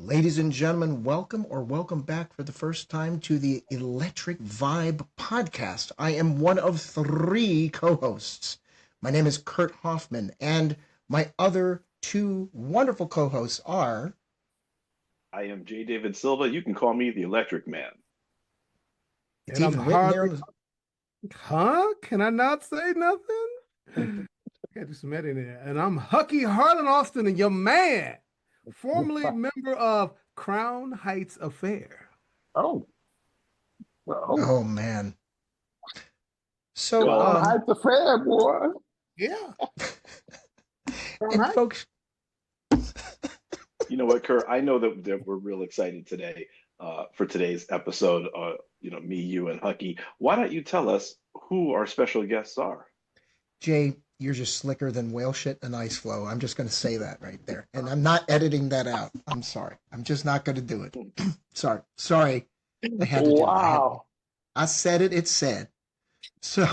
Ladies and gentlemen, welcome back for the first time to the Electric Vibe podcast. I am one of three co-hosts. My name is Kurt Hoffman, and my other two wonderful co-hosts are... I am David Silva. You can call me the Electric Man. It's even written there. Huh? Can I not say nothing? I got to do some editing there. And I'm Hucky Austin, and your man, formerly a member of Crown Heights Affair. Oh man. So Crown Heights Affair, boy. Yeah. And folks, you know what, Kurt? I know that we're real excited today for today's episode. Me, you, and Hucky. Why don't you tell us who our special guests are? Jay, you're just slicker than whale shit and ice flow. I'm just going to say that right there. And I'm not editing that out. I'm sorry. I'm just not going to do it. Sorry. I had to do it. I said it, it's said. So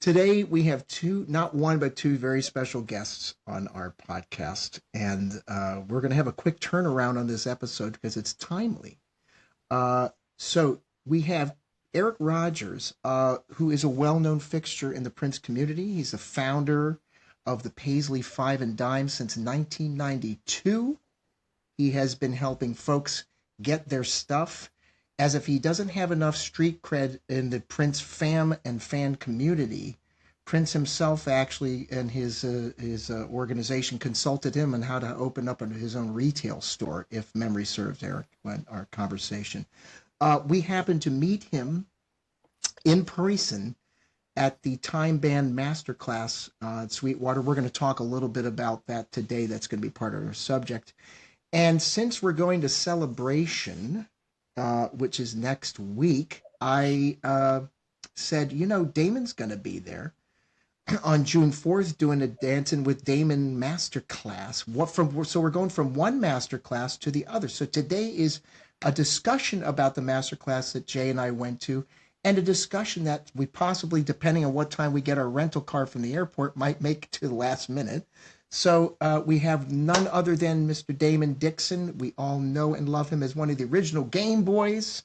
today we have not one, but two very special guests on our podcast. And we're going to have a quick turnaround on this episode because it's timely. So we have Eric Rogers, who is a well-known fixture in the Prince community. He's the founder of the Paisley Five and Dime since 1992. He has been helping folks get their stuff, as if he doesn't have enough street cred in the Prince fam and fan community. Prince himself actually and his organization consulted him on how to open up his own retail store, if memory serves, Eric, when our conversation. We happened to meet him in person at the Time Band Masterclass at Sweetwater. We're going to talk a little bit about that today. That's going to be part of our subject. And since we're going to Celebration, which is next week, I said, Damon's going to be there on June 4th doing a Dancing with Damon Masterclass. So we're going from one Masterclass to the other. So today is a discussion about the masterclass that Jay and I went to, and a discussion that we possibly, depending on what time we get our rental car from the airport, might make to the last minute. So we have none other than Mr. Damon Dickson. We all know and love him as one of the original Game Boys,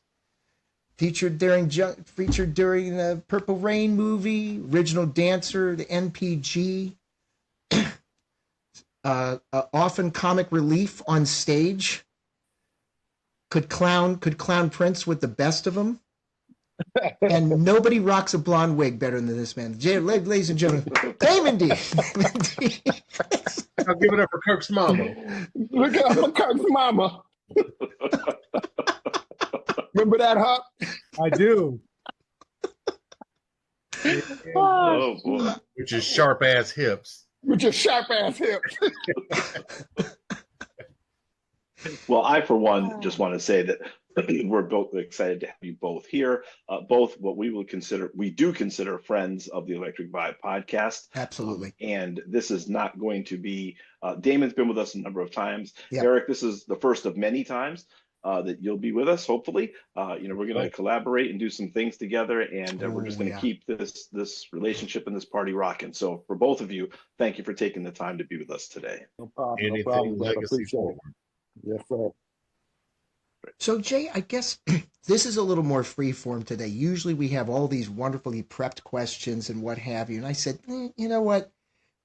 featured during the Purple Rain movie, original dancer, the NPG, often comic relief on stage. Could clown Prince with the best of them, and nobody rocks a blonde wig better than this man. Ladies and gentlemen, Damon D. I'll give it up for Kirk's mama. Look at Kirk's mama. Remember that, Huck? I do. Oh boy! With your sharp ass hips. Well, I, for one, just want to say that we're both excited to have you both here. Both what we do consider friends of the Electric Vibe podcast. Absolutely. And this is not going to be, Damon's been with us a number of times. Yep. Eric, this is the first of many times that you'll be with us, hopefully. We're going to collaborate and do some things together, and we're just going to keep this relationship and this party rocking. So for both of you, thank you for taking the time to be with us today. No problem. Legacy forward. Yes, sir. So, Jay, I guess this is a little more freeform today. Usually we have all these wonderfully prepped questions and what have you. And I said, you know what?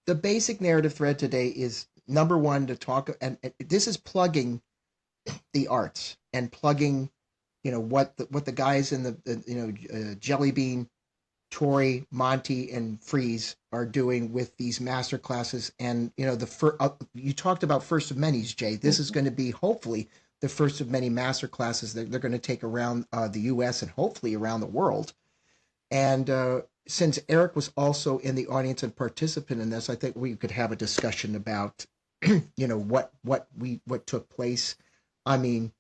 The basic narrative thread today is, number one, to talk, and this is plugging the arts and plugging, what the guys in the Jelly Bean, Tori, Monty, and Freeze are doing with these master classes. And, you talked about first of many, Jay. This is going to be hopefully the first of many master classes that they're going to take around the U.S. and hopefully around the world. And since Eric was also in the audience and participant in this, I think we could have a discussion about, what took place. I mean,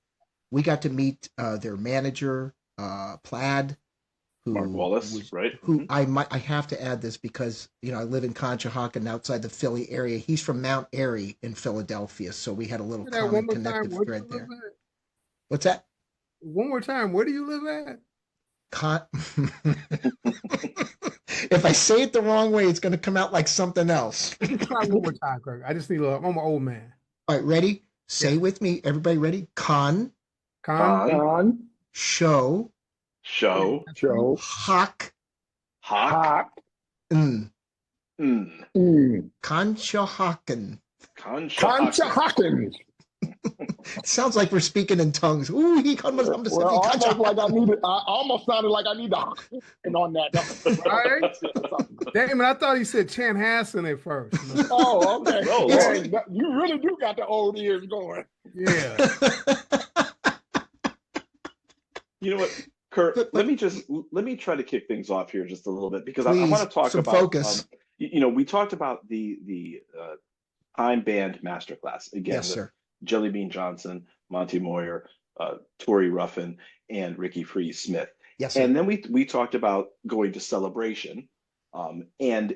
we got to meet their manager, Plaid, Mark Wallace, right? Who I have to add this because I live in Conshohocken outside the Philly area. He's from Mount Airy in Philadelphia, so we had a little common connective thread there. What's that? One more time. Where do you live at? If I say it the wrong way, it's going to come out like something else. Try one more time, Kirk. I just need I'm an old man. All right, ready? Say with me, everybody ready? Con, show, hock, Conshohocken. Conshohocken. Sounds like we're speaking in tongues. Ooh, almost sounded like I need to on that. Right? Damon, I thought he said Chanhassen at first. Oh, okay. Hey, you really do got the old ears going. Yeah. You know what, Kurt? Let me try to kick things off here just a little bit, because Please, I want to talk about focus. We talked about the Time Band Masterclass again. Yes, sir. Jelly Bean Johnson, Monty Moyer, Tori Ruffin, and Ricky Freeze Smith. Yes, sir. And then we talked about going to Celebration. And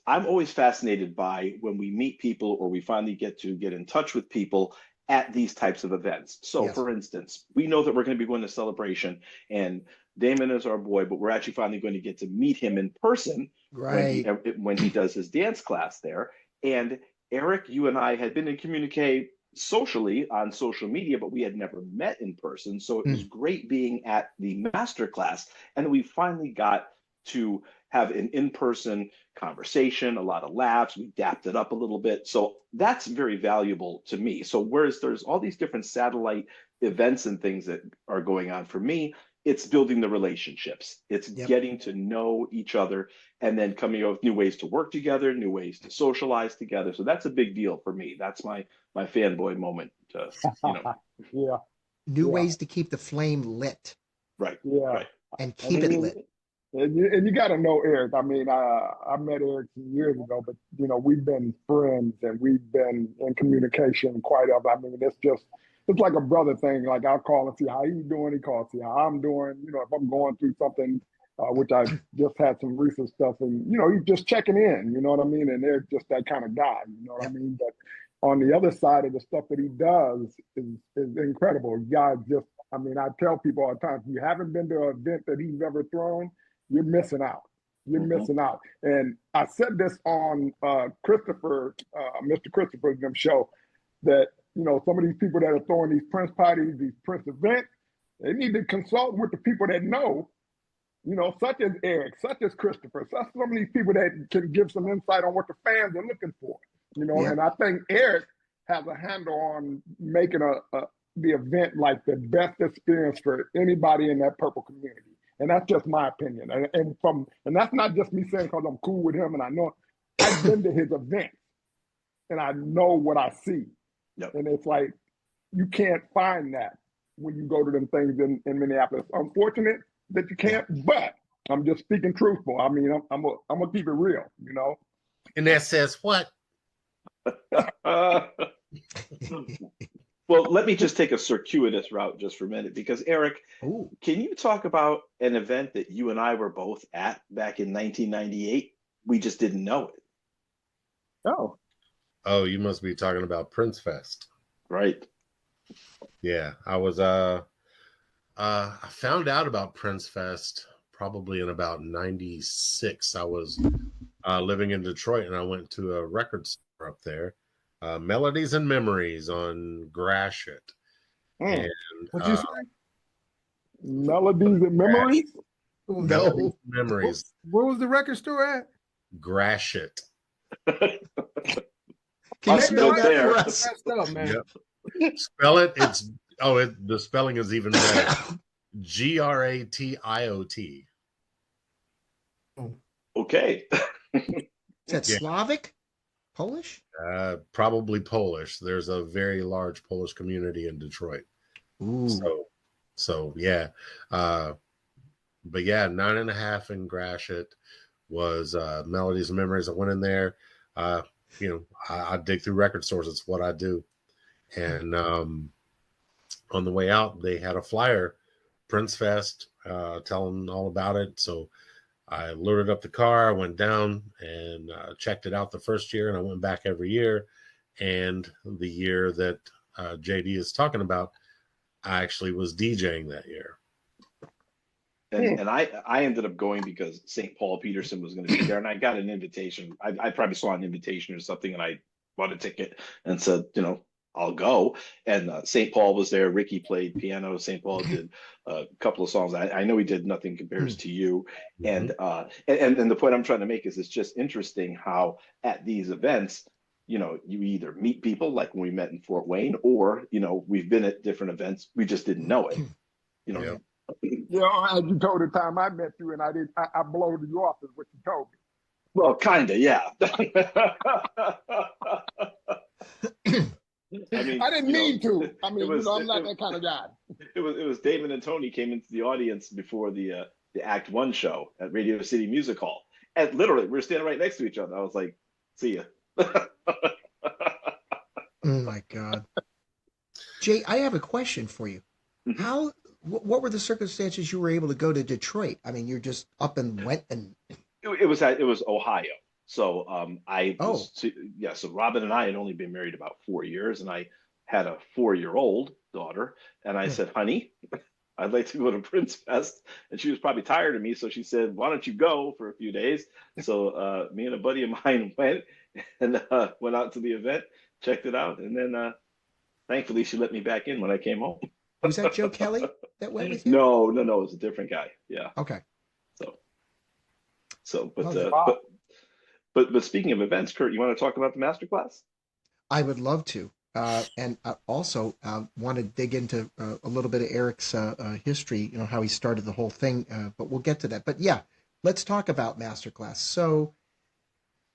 I'm always fascinated by when we meet people or we finally get in touch with people at these types of events. So for instance, we know that we're going to be going to Celebration, and Damon is our boy, but we're actually finally going to get to meet him in person when he does his dance class there. And Eric, you and I had been in communique socially on social media, but we had never met in person. So it was great being at the masterclass, and we finally got to have an in-person conversation, a lot of laughs. We dapped it up a little bit. So that's very valuable to me. So whereas there's all these different satellite events and things that are going on, for me, it's building the relationships. It's getting to know each other and then coming up with new ways to work together, new ways to socialize together. So that's a big deal for me. That's my fanboy moment. New ways to keep the flame lit. Right. Yeah. Right. And keep it lit. And you got to know Eric. I mean, I met Eric some years ago, but we've been friends and we've been in communication quite a bit. I mean, it's like a brother thing. Like I'll call and see how he's doing. He calls, see how I'm doing. If I'm going through something, which I just had some recent stuff, and he's just checking in. You know what I mean? And Eric's just that kind of guy. You know what I mean? But on the other side of the stuff that he does is incredible. Guys, I tell people all the time, if you haven't been to an event that he's ever thrown, you're missing out. You're missing out. And I said this on Mr. Christopher's show, that some of these people that are throwing these Prince parties, these Prince events, they need to consult with the people that know, such as Eric, such as Christopher, such some of these people that can give some insight on what the fans are looking for. And I think Eric has a handle on making the event like the best experience for anybody in that purple community. And that's just my opinion. And that's not just me saying because I'm cool with him and I know I've been to his events and I know what I see. Yep. And it's like, you can't find that when you go to them things in Minneapolis. Unfortunate that you can't, but I'm just speaking truthful. I mean, I'm gonna keep it real, And that says what? Well, let me just take a circuitous route just for a minute, because Eric, can you talk about an event that you and I were both at back in 1998? We just didn't know it. Oh, you must be talking about Prince Fest. Right. Yeah, I was I found out about Prince Fest probably in about 96. I was living in Detroit and I went to a record store up there. Melodies and Memories on Gratiot. And what'd you say? Melodies and Memories? Melodies and Memories. Where was the record store at? Gratiot. Can you spell that for us? Yep. Spell it. The spelling is even better. Gratiot. Okay. Is that Slavic? Polish? Probably Polish. There's a very large Polish community in Detroit. Ooh. So yeah. But yeah, 9.5 in Gratiot was Melodies and Memories. I went in there. I dig through record stores. It's what I do. And on the way out, they had a flyer, Prince Fest, telling all about it. So I loaded up the car, I went down and checked it out the first year, and I went back every year. And the year that JD is talking about, I actually was DJing that year. And I ended up going because St. Paul Peterson was going to be there, and I got an invitation. I probably saw an invitation or something, and I bought a ticket and said, I'll go. And St. Paul was there. Ricky played piano. St. Paul did a couple of songs. I know he did Nothing Compares to You. And the point I'm trying to make is it's just interesting how at these events, you know, you either meet people like when we met in Fort Wayne, or, you know, we've been at different events. We just didn't know it. You know. Yep. You know, as you told the time I met you, and I blowed you off is what you told me. Well, kind of, yeah. I mean, I didn't mean to. I mean, I'm not that kind of guy. It was Damon and Tony came into the audience before the Act One show at Radio City Music Hall, and literally we were standing right next to each other. I was like, "See ya." Oh my God, Jay, I have a question for you. What were the circumstances you were able to go to Detroit? I mean, you're just up and went and. It was Ohio. So so Robin and I had only been married about 4 years, and I had a 4-year-old daughter, and I said, "Honey, I'd like to go to Prince Fest," and she was probably tired of me, so she said, "Why don't you go for a few days?" So me and a buddy of mine went went out to the event, checked it out, and then thankfully she let me back in when I came home. Was that Joe Kelly that went with you? No, it was a different guy. Yeah. Okay. But speaking of events, Kurt, you want to talk about the masterclass? I would love to, and also want to dig into a little bit of Eric's history. You know, how he started the whole thing, but we'll get to that. But yeah, let's talk about masterclass. So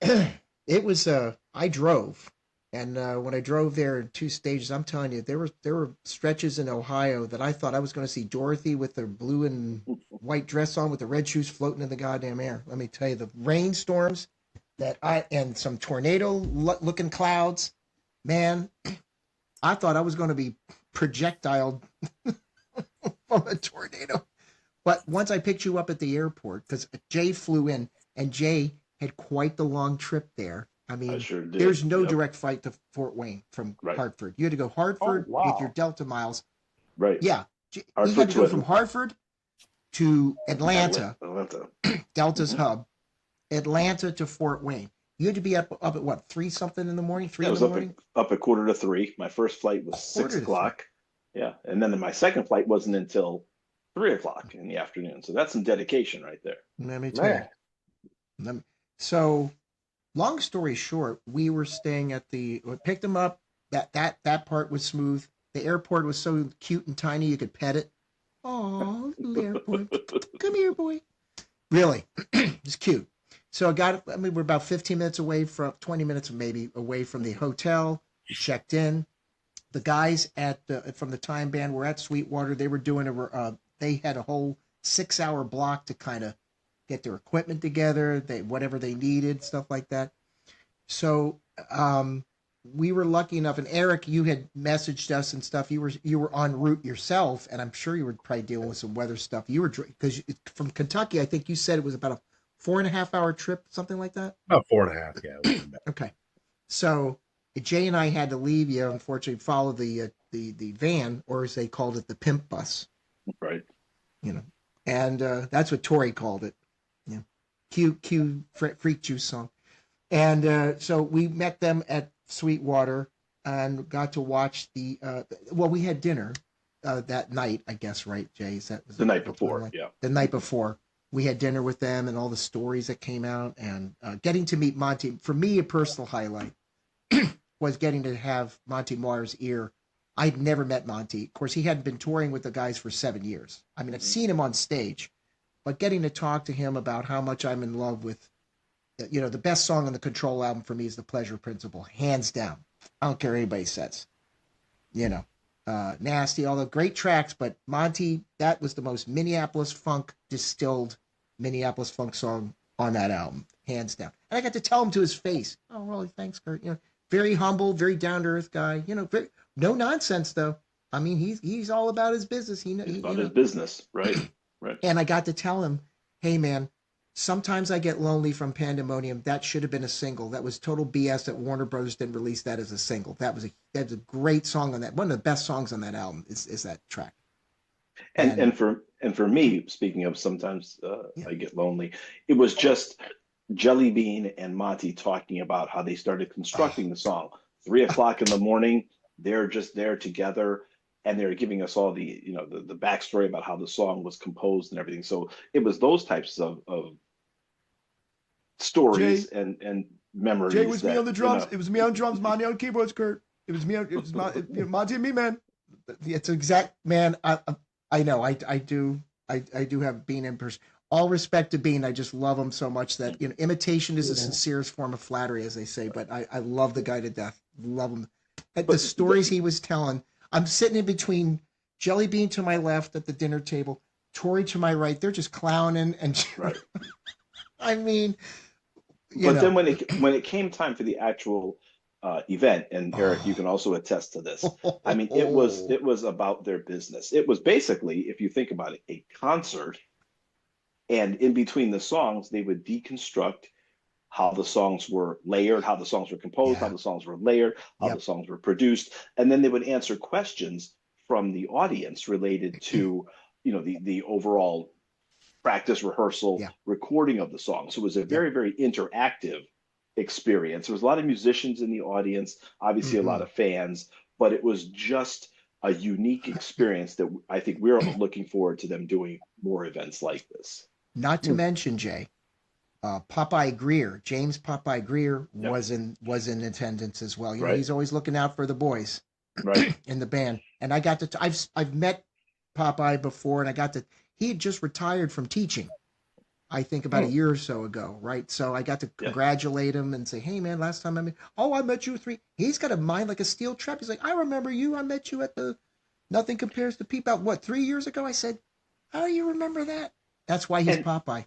it was I drove, and when I drove there in 2 stages, I'm telling you, there were stretches in Ohio that I thought I was going to see Dorothy with her blue and white dress on with the red shoes floating in the goddamn air. Let me tell you, the rainstorms and some tornado looking clouds, man, I thought I was going to be projectiled from a tornado. But once I picked you up at the airport, because Jay flew in, and Jay had quite the long trip there. I mean, sure did. There's no direct flight to Fort Wayne from Hartford. You had to go Hartford with your Delta miles. Right. Yeah. You had to go from Hartford to Atlanta. Delta's hub. Atlanta to Fort Wayne. You had to be up at what, 3 something in the morning? 3 in the morning? Up at 2:45. My first flight was 6 o'clock. Yeah. And then my second flight wasn't until 3 o'clock in the afternoon. So that's some dedication right there. Let me tell you. So long story short, we were staying at we picked them up. That part was smooth. The airport was so cute and tiny you could pet it. Oh, little airport. Come here, boy. Really. It's cute. So we're about 15 minutes away 20 minutes maybe away from the hotel. We checked in. The guys from the Time Band were at Sweetwater. They were doing they had a whole 6-hour block to kind of get their equipment together, whatever they needed, stuff like that. So we were lucky enough, and Eric, you had messaged us and stuff. You were en route yourself, and I'm sure you were probably dealing with some weather stuff. You were, because from Kentucky, I think you said it was about a 4.5-hour trip, something like that. About 4.5, yeah. Okay, so Jay and I had to leave you, unfortunately, follow the van, or as they called it, the pimp bus. Right. You know, and that's what Tori called it. Yeah, cue freak juice song. And so we met them at Sweetwater and got to watch we had dinner that night, I guess, right, Jay? That was the night before, yeah. The night before. We had dinner with them and all the stories that came out, and getting to meet Monty. For me, a personal highlight was getting to have Monty Marr's ear. I'd never met Monty. Of course, he hadn't been touring with the guys for 7 years. I mean, I've seen him on stage, but getting to talk to him about how much I'm in love with, the best song on the Control album for me is The Pleasure Principle, hands down. I don't care what anybody says. Nasty, all the great tracks, but Monty, that was the most Minneapolis funk distilled Minneapolis funk song on that album, hands down. And I got to tell him to his face, "Oh, really? Thanks, Kurt." Very humble, very down to earth guy. No nonsense though. I mean, he's all about his business. His business, right? Right. And I got to tell him, "Hey, man, sometimes I get lonely from Pandemonium. That should have been a single. That was total BS that Warner Brothers didn't release that as a single. That's a great song on that. One of the best songs on that album is that track." And for me, speaking of sometimes I get lonely, it was just Jelly Bean and Monty talking about how they started constructing the song. 3 o'clock in the morning, they're just there together, and they're giving us all the, you know, the backstory about how the song was composed and everything. So it was those types of stories and memories. Jay was that, me on the drums. you know, It was me on drums, Monty on keyboards, Kurt. It was me on, Monty and me, man. It's exact, man. I know. I do have Bean in person. All respect to Bean. I just love him so much that, you know, imitation is the sincerest form of flattery, as they say. But I love the guy to death. Love him. The stories he was telling. I'm sitting in between Jelly Bean to my left at the dinner table, Tori to my right. They're just clowning and. Right. I mean, but then when it came time for the actual event, and Eric, you can also attest to this. I mean, it was about their business. It was basically, if you think about it, a concert. And in between the songs, they would deconstruct how the songs were layered, how the songs were composed, how the songs were layered, how the songs were produced. And then they would answer questions from the audience related to, you know, the overall practice, rehearsal, recording of the song. So it was a very, very interactive experience. There was a lot of musicians in the audience, obviously a lot of fans, but it was just a unique experience that I think we're looking forward to them doing more events like this. Not to mention, Jay, Popeye Greer, James Popeye Greer was in attendance as well. You know, he's always looking out for the boys in the band. And I got to I've met Popeye before, and I got to he had just retired from teaching, I think about a year or so ago, right? So I got to congratulate him and say, "Hey man, last time I met you 3." He's got a mind like a steel trap. He's like, "I remember you. I met you at the Nothing Compares to Peep Out, what, 3 years ago?" I said, "How do you remember that?" That's why he's Popeye.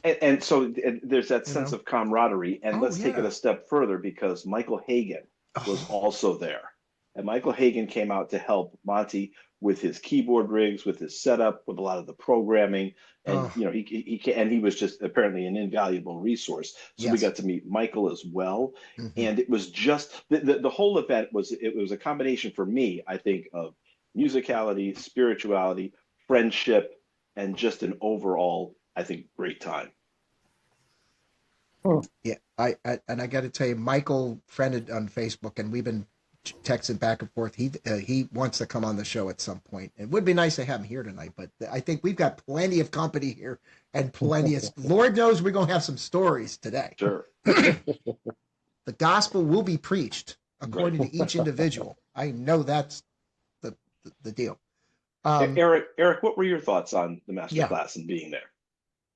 And so there's that sense of camaraderie. And let's take it a step further, because Michael Hagan was also there. And Michael Hagan came out to help Monty with his keyboard rigs, with his setup, with a lot of the programming. And, you know, he was just apparently an invaluable resource. So we got to meet Michael as well. And it was just, the whole event was a combination for me, I think, of musicality, spirituality, friendship, and just an overall, I think, great time. Yeah, I got to tell you, Michael friended on Facebook, and we've been texting back and forth. He wants to come on the show at some point. It would be nice to have him here tonight, but I think we've got plenty of company here and plenty of. Lord knows we're gonna have some stories today. Sure. The gospel will be preached according to each individual. I know that's the deal. Eric, what were your thoughts on the masterclass and being there?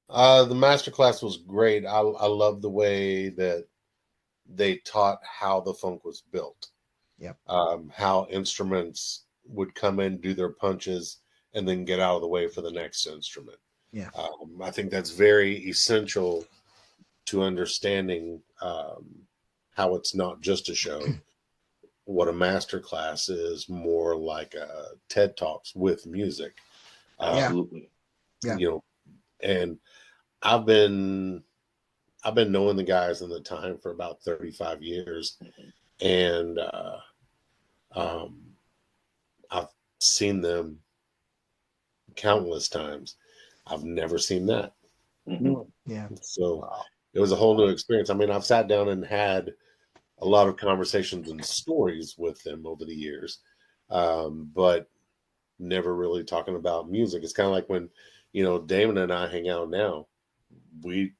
The masterclass was great. I love the way that they taught how the funk was built. Yep. How instruments would come in, do their punches, and then get out of the way for the next instrument. Yeah. I think that's very essential to understanding how it's not just a show. What a master class is more like a TED Talks with music. Absolutely. Yeah. You know, and I've been knowing the guys in the time for about 35 years. And I've seen them countless times. I've never seen that. Yeah. So it was a whole new experience. I mean, I've sat down and had a lot of conversations and stories with them over the years, but never really talking about music. It's kind of like when, you know, Damon and I hang out now. We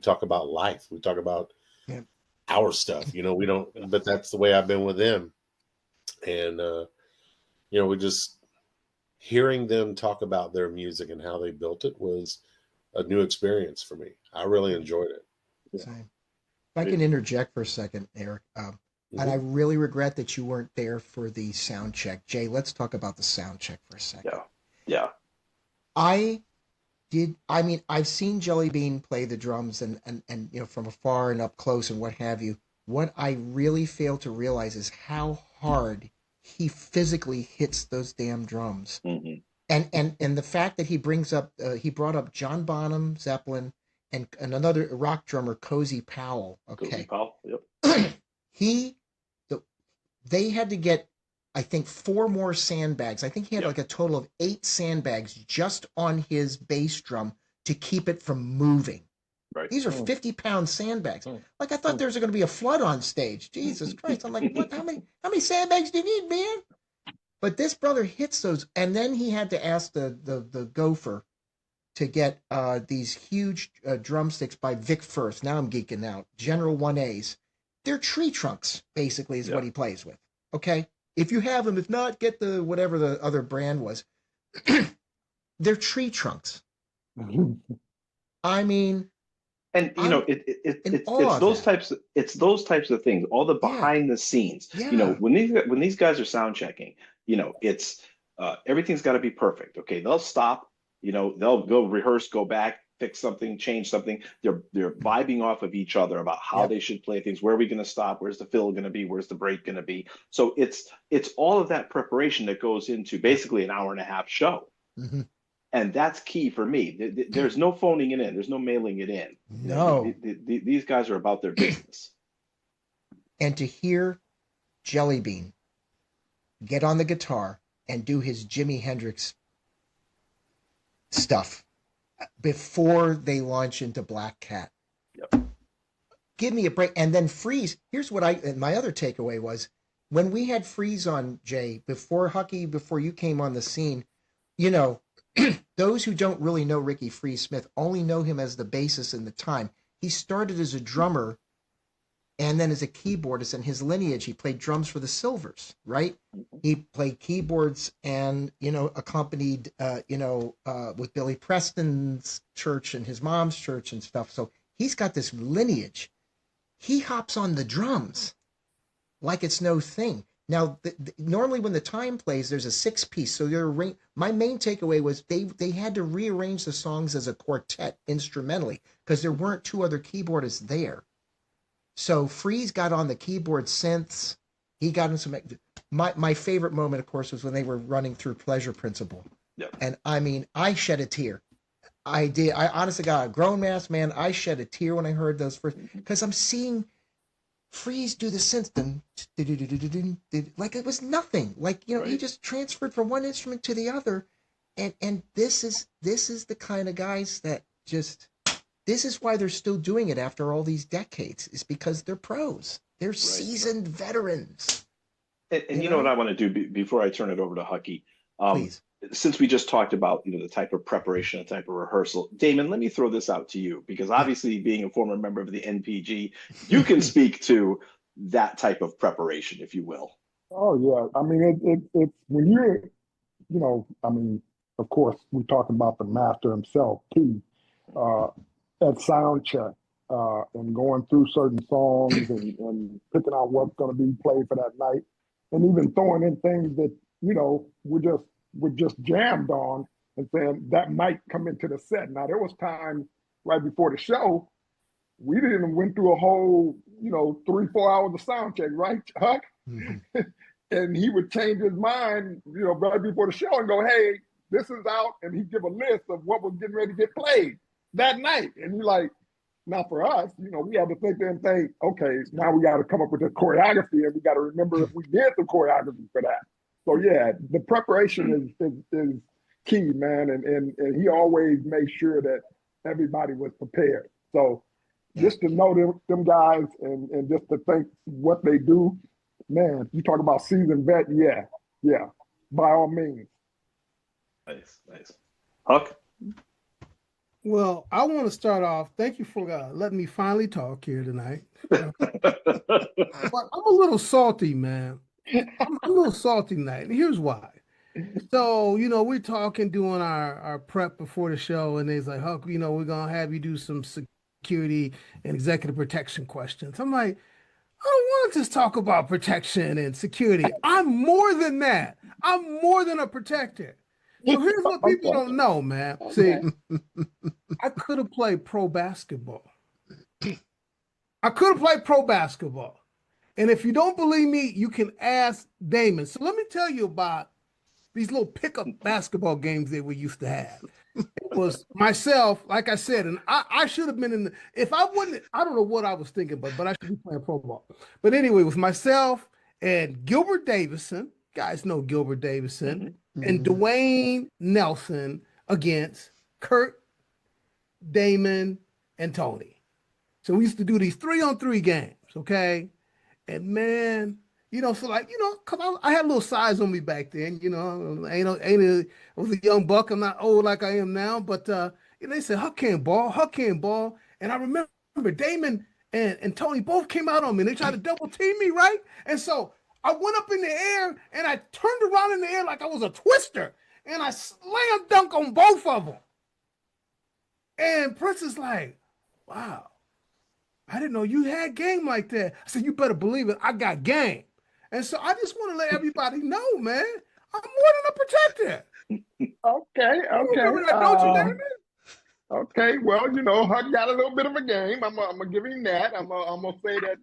talk about life. We talk about our stuff. You know, we don't. But that's the way I've been with them. And you know, we just hearing them talk about their music and how they built it was a new experience for me. I really enjoyed it. Same. If I can interject for a second, Eric, and I really regret that you weren't there for the sound check. Jay, let's talk about the sound check for a second. Yeah. I've seen Jelly Bean play the drums and you know, from afar and up close and what have you. What I really fail to realize is how hard he physically hits those damn drums. And the fact that he brought up John Bonham, Zeppelin, and another rock drummer, Cozy Powell. Okay. Cozy Powell, yep. They had to get, I think, 4 more sandbags. I think he had like a total of 8 sandbags just on his bass drum to keep it from moving. Right. These are 50-pound sandbags. Like I thought there was going to be a flood on stage. Jesus Christ! I'm like, what? How many sandbags do you need, man? But this brother hits those, and then he had to ask the gopher to get these huge drumsticks by Vic Firth. Now I'm geeking out. General 1As. They're tree trunks, basically, is what he plays with. Okay? If you have them, if not, get the whatever the other brand was. They're tree trunks. I mean, and you know, it's those types of things, all the behind the scenes. You know, when these guys are sound checking, you know, it's everything's got to be perfect. Okay, they'll stop. You know, they'll go rehearse, go back, fix something, change something. They're vibing off of each other about how they should play things. Where are we going to stop? Where's the fill going to be? Where's the break going to be? So it's all of that preparation that goes into basically an hour and a half show. Mm-hmm. And that's key for me. There's no phoning it in. There's no mailing it in. No. These guys are about their business. And to hear Jelly Bean get on the guitar and do his Jimi Hendrix stuff before they launch into Black Cat. Yep. Give me a break. And then Freeze. Here's what my other takeaway was when we had Freeze on, Jay, before you came on the scene, you know, those who don't really know Ricky Freeze Smith only know him as the bassist in the time. He started as a drummer and then as a keyboardist. In his lineage, he played drums for the Silvers, right? He played keyboards and, you know, accompanied, with Billy Preston's church and his mom's church and stuff. So he's got this lineage. He hops on the drums like it's no thing. Now, normally when the Time plays, there's a 6-piece. So my main takeaway was they had to rearrange the songs as a quartet instrumentally because there weren't 2 other keyboardists there. So Freeze got on the keyboard synths. He got in some. My favorite moment, of course, was when they were running through Pleasure Principle. Yep. And I mean, I shed a tear. I did. I honestly got a grown ass man. I shed a tear when I heard those first because I'm seeing Freeze do the synth, like it was nothing. Like, you know, he just transferred from one instrument to the other, and this is the kind of guys that just. This is why they're still doing it after all these decades. Is because they're pros. They're seasoned veterans. And you know what I want to do before I turn it over to Hucky. Please. Since we just talked about, you know, the type of preparation, the type of rehearsal, Damon, let me throw this out to you because obviously being a former member of the NPG, you can speak to that type of preparation, if you will. Oh yeah, I mean it's when you're, you know, I mean, of course we talk about the master himself, P. At sound check and going through certain songs and picking out what's going to be played for that night, and even throwing in things that, you know, we're just jammed on and saying that might come into the set. Now there was time right before the show we didn't went through a whole, you know, 3-4 hours of sound check, right, Huck? Mm-hmm. And he would change his mind, you know, right before the show and go, hey, this is out, and he'd give a list of what was getting ready to get played that night. And you're like, now for us, you know, we had to think, okay, now we got to come up with the choreography, and we got to remember if we did the choreography for that. So yeah, the preparation is key, man, and he always made sure that everybody was prepared. So just to know them guys and just to think what they do, man, you talk about seasoned vet, yeah, by all means. Nice. Huck? Well, I want to start off. Thank you for letting me finally talk here tonight. But I'm a little salty, man. I'm a little salty tonight, and here's why. So, you know, we're doing our prep before the show, and they's like, Huck, you know, we're going to have you do some security and executive protection questions. I'm like, I don't want to just talk about protection and security. I'm more than that. I'm more than a protector. So here's what people don't know, man. See, I could have played pro basketball. And if you don't believe me, you can ask Damon. So let me tell you about these little pickup basketball games that we used to have. It was myself, like I said, and I should have been if I wouldn't, I don't know what I was thinking, but I should be playing pro ball. But anyway, it was myself and Gilbert Davison. Guys know Gilbert Davison. Mm-hmm. And Dwayne Nelson against Kurt, Damon, and Tony. So we used to do these 3-on-3 games, okay? And man, so like, cause I had a little size on me back then, I was a young buck. I'm not old like I am now, but they said Huck can't ball. And I remember Damon and Tony both came out on me and they tried to double team me, right? And so I went up in the air and I turned around in the air like I was a twister and I slam dunk on both of them. And Prince is like, wow, I didn't know you had game like that. I said, you better believe it. I got game. And so I just want to let everybody know, man, I'm more than a protector. Okay. Don't you, David? Okay, well, Huck got a little bit of a game. I'm gonna give him that. I'm gonna say that,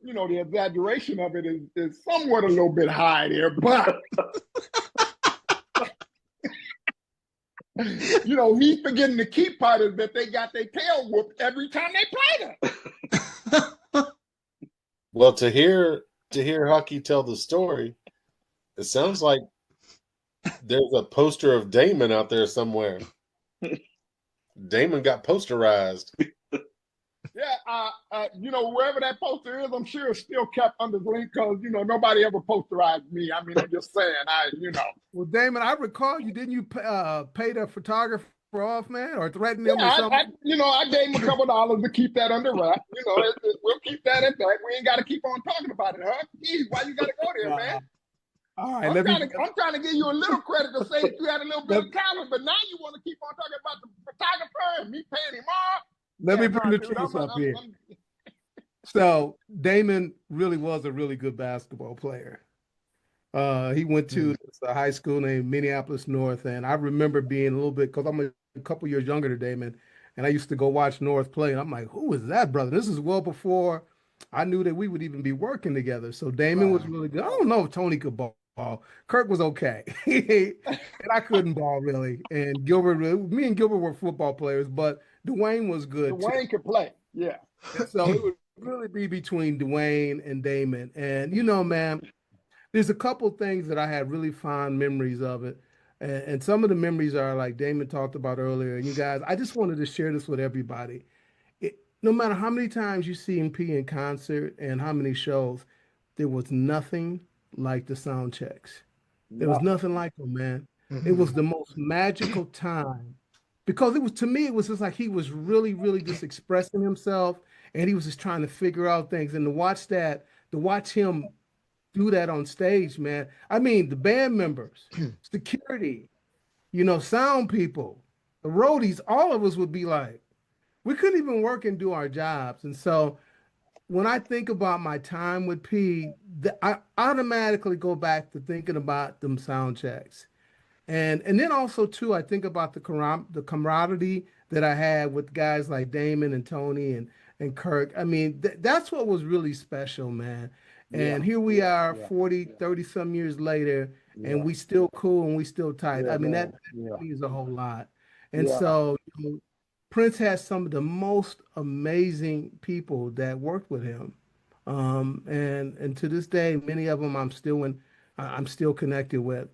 the exaggeration of it is somewhat a little bit high there, but he's forgetting the key part is that they got their tail whooped every time they played him. Well, to hear Hucky tell the story, it sounds like there's a poster of Damon out there somewhere. Damon got posterized. Yeah, wherever that poster is, I'm sure it's still kept under the link because, nobody ever posterized me. I mean, I'm just saying, Well, Damon, I recall didn't you pay the photographer off, man, or threaten him or something? I gave him a couple $2 to keep that under wrap. We'll keep that in back. We ain't got to keep on talking about it, huh? Geez, why you got to go there, man? All right, I'm trying to give you a little credit to say that you had a little bit of talent, but now you want to keep on talking about the photographer and me paying him off. Let me bring the truth up here. So Damon really was a really good basketball player. He went to a high school named Minneapolis North, and I remember being a little bit, because I'm a couple years younger than Damon, and I used to go watch North play, and I'm like, who is that brother? This is well before I knew that we would even be working together. So Damon was really good. I don't know if Tony could ball. Kurt was okay, and I couldn't ball really. And me and Gilbert were football players, but Dwayne was good. Dwayne could play, yeah. And so it would really be between Dwayne and Damon. And man, there's a couple things that I had really fond memories of it, and some of the memories are like Damon talked about earlier. And you guys, I just wanted to share this with everybody. No matter how many times you see P in concert and how many shows, there was nothing like the sound checks. There was nothing like them, man. It was the most magical time because to me, it was just like he was really, really just expressing himself and he was just trying to figure out things. And to watch him do that on stage, man. I mean, the band members, security, sound people, the roadies, all of us would be like, we couldn't even work and do our jobs. And so when I think about my time with P, I automatically go back to thinking about them sound checks. And then also, too, I think about the camaraderie that I had with guys like Damon and Tony and Kirk. I mean, that's what was really special, man. And here we are 30-some years later, and we still cool and we still tight. I mean, that means a whole lot. And so Prince has some of the most amazing people that worked with him. And to this day, many of them I'm still connected with.